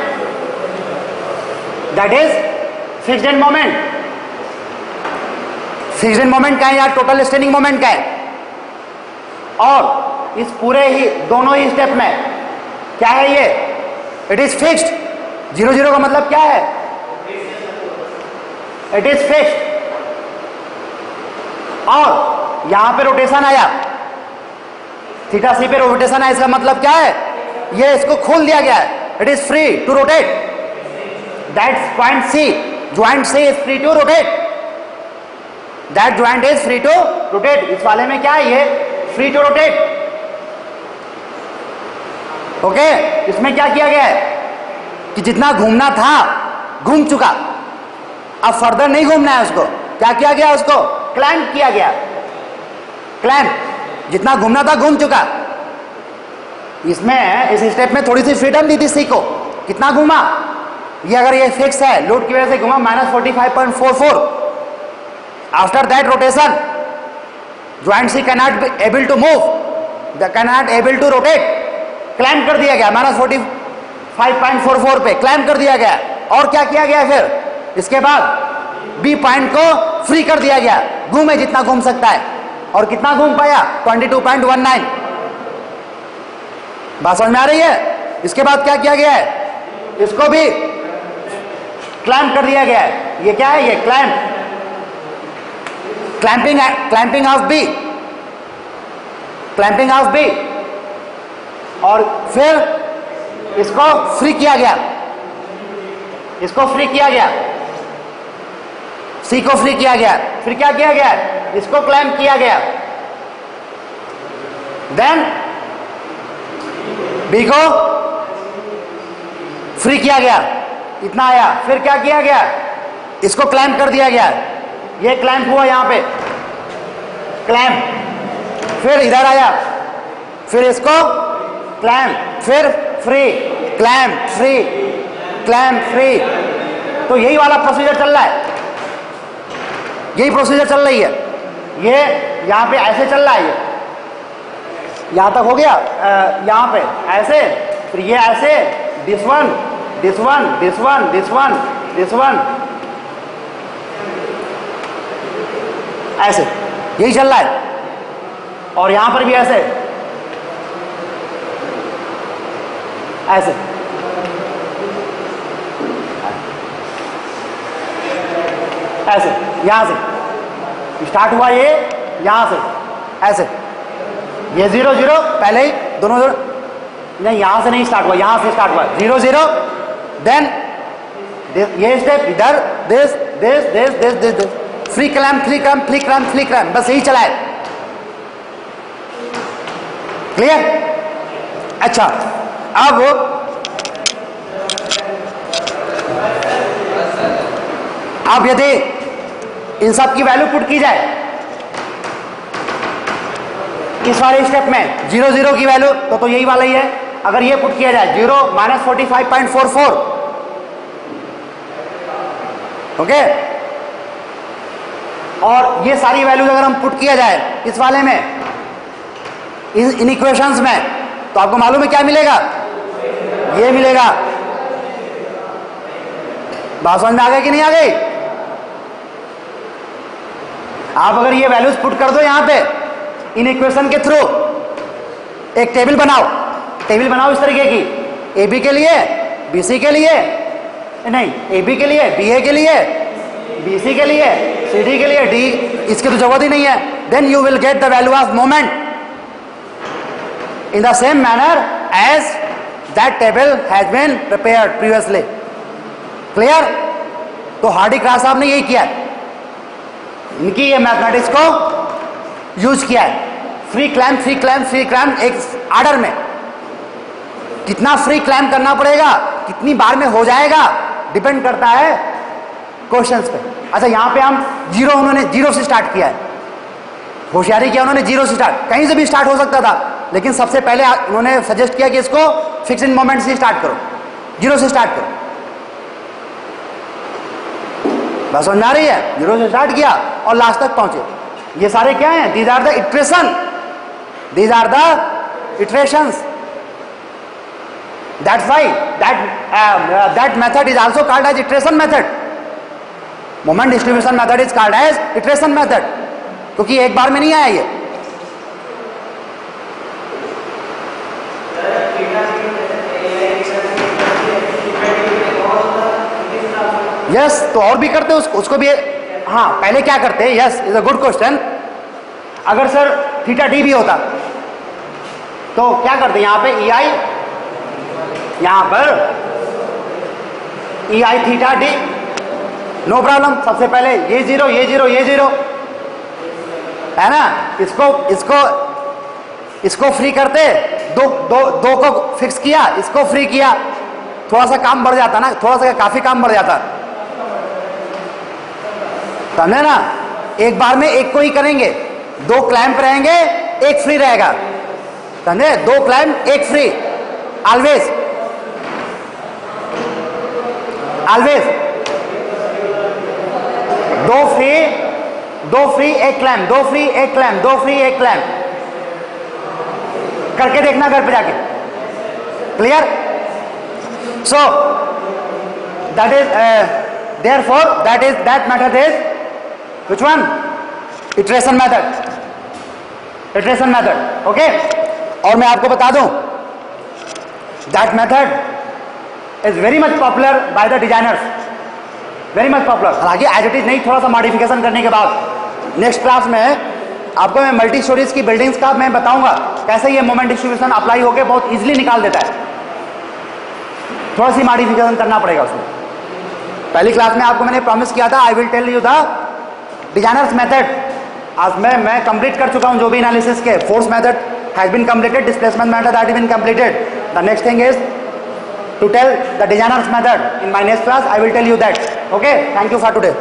Speaker 1: that is fixed end moment, fixed end moment का है या टोटल स्टैंडिंग मोमेंट का है, और इस पूरे ही दोनों ही स्टेप में क्या है, ये इट इज फिक्स्ड, 0 का मतलब क्या है, इट इज फिक्स्ड, और यहां पे रोटेशन आया, थीटा सी पे रोटेशन है, इसका मतलब क्या है, ये इसको खोल दिया गया है, it is free to rotate, that's point C, joint C is free to rotate, that joint is free to rotate, इस वाले में क्या है, ये फ्री टू रोटेट। ओके, इसमें क्या किया गया है कि जितना घूमना था घूम चुका, अब फर्दर नहीं घूमना है उसको, क्या किया गया, उसको क्लैंप किया गया, क्लैंप, जितना घूमना था घूम चुका। इसमें इस स्टेप में थोड़ी सी फ्रीडम दी थी सी को, कितना घूमा, ये अगर ये फिक्स है, लोड की वजह से घूमा -45.44, after that rotation joint C can not be able to move, can not able to rotate, climb कर दिया गया -45.44 पे क्लाइंब कर दिया गया। और क्या किया गया फिर, इसके बाद बी पॉइंट को फ्री कर दिया गया, घूमे जितना घूम सकता है, और कितना घूम पाया, 22.19, बात समझ में आ रही है। इसके बाद क्या किया गया है, इसको भी क्लाइंब कर दिया गया है, ये क्या है, ये climb, clamping of B, clamping of B, और फिर इसको फ्री किया गया, इसको फ्री किया गया, सी को फ्री किया गया, फिर क्या किया गया, इसको क्लैंप किया गया, देन बी को फ्री किया गया, इतना आया, फिर क्या किया गया, इसको क्लैंप कर दिया गया, ये क्लैंप हुआ यहां पे, क्लैंप, फिर इधर आया, फिर इसको क्लैंप, फिर free, clamp, free, clamp, free. तो यही वाला प्रोसीजर चल रहा है, यही प्रोसीजर चल रही है, ये यहां पे ऐसे चल रहा है, ये यहां तक हो गया, यहां पे ऐसे, फिर ये ऐसे, this one, this one, this one, this one, this one, ऐसे यही चल रहा है, और यहां पर भी ऐसे, ऐसे, ऐसे, यहां से स्टार्ट हुआ, ये यहां से ऐसे, ये 0 0 पहले ही दोनों 0, नहीं, यहां से नहीं स्टार्ट हुआ, यहां से स्टार्ट हुआ 0 0, देन ये स्टेप इधर, this this this this this this, free clamp free clamp free clamp free clamp, बस यही चला है। क्लियर? अच्छा, अब यदि इन सब की वैल्यू पुट की जाए इस वाले स्टेप में 0 0 की वैल्यू, तो यही वाला ही है। अगर ये पुट किया जाए 0 -45.44, ओके, और ये सारी वैल्यूज अगर हम पुट किया जाए इस वाले में, इन इक्वेशंस में, तो आपको मालूम है क्या मिलेगा? ये मिलेगा। बात समझ में आ गई कि नहीं आ गई? आप अगर ये वैल्यूज पुट कर दो यहां पे इन इक्वेशन के थ्रू, एक टेबल बनाओ इस तरीके की, ए बी के लिए, बी सी के लिए, नहीं, ए बी के लिए, बी ए के लिए, बी सी के लिए, सी डी के लिए, डी, इसकी तो जरूरत ही नहीं है। Then you will get the value of moment in the same manner as that table has been prepared previously. Clear? तो हार्डी क्रास साहब ने यही किया है, इनकी ये मैथमेटिक्स को यूज किया है। Free clamp free clamp free clamp एक आर्डर में, कितना फ्री क्लैम्प करना पड़ेगा, कितनी बार में हो जाएगा, डिपेंड करता है क्वेश्चंस पे। अच्छा, यहां पे हम उन्होंने 0 से स्टार्ट किया है, होशियारी किया उन्होंने 0 से स्टार्ट, कहीं से भी स्टार्ट हो सकता था, लेकिन सबसे पहले उन्होंने सजेस्ट किया कि इसको फिक्स इन मोमेंट से स्टार्ट करो, 0 से स्टार्ट करो। बस समझ आ रही है? 0 से स्टार्ट किया और लास्ट तक पहुंचे। ये सारे क्या हैं? These are the iteration, these are the iterations. That's why that method is also called as iteration method. Moment distribution method is called as iteration method, क्योंकि एक बार में नहीं आया ये। यस, तो और भी करते उसको भी। हाँ, पहले क्या करते? Yes, is a good question. अगर सर थीटा डी भी होता तो क्या करते? यहां पे ई आई, यहां पर ई आई थीटा डी, नो प्रॉब्लम। सबसे पहले ये 0 ये 0 ये 0 है ना, इसको फ्री करते, दो को फिक्स किया, इसको फ्री किया, थोड़ा सा काम बढ़ जाता ना, थोड़ा सा काफी काम बढ़ जाता, समझे ना? एक बार में एक को ही करेंगे, 2 क्लैंप रहेंगे, एक फ्री रहेगा, समझे? 2 क्लैंप एक फ्री, ऑलवेज ऑलवेज। 2 फ्री एक क्लैंप, 2 फ्री एक क्लैंप, 2 फ्री एक क्लैंप करके देखना घर पे जाके। Clear? So that is therefore that method is which one? Iteration method, iteration method, okay? और मैं आपको बता दूं that method is very much popular by the designers, very much popular। हालांकि एज इट इज नहीं, थोड़ा सा मॉडिफिकेशन करने के बाद नेक्स्ट क्लास में आपको मैं मल्टी स्टोरीज की बिल्डिंग्स का मैं बताऊंगा कैसे ये मोमेंट डिस्ट्रीब्यूशन अप्लाई होकर बहुत इजीली निकाल देता है। थोड़ा सी मॉडिफिकेशन करना पड़ेगा उसमें। पहली क्लास में आपको मैंने प्रॉमिस किया था I will tell you the designers method. आज मैं कंप्लीट कर चुका हूं जो भी एनालिसिस के। Force method has been completed, displacement method has been completed. The next thing is to tell the designers method. In my next class I will tell you that. Okay, thank you for today.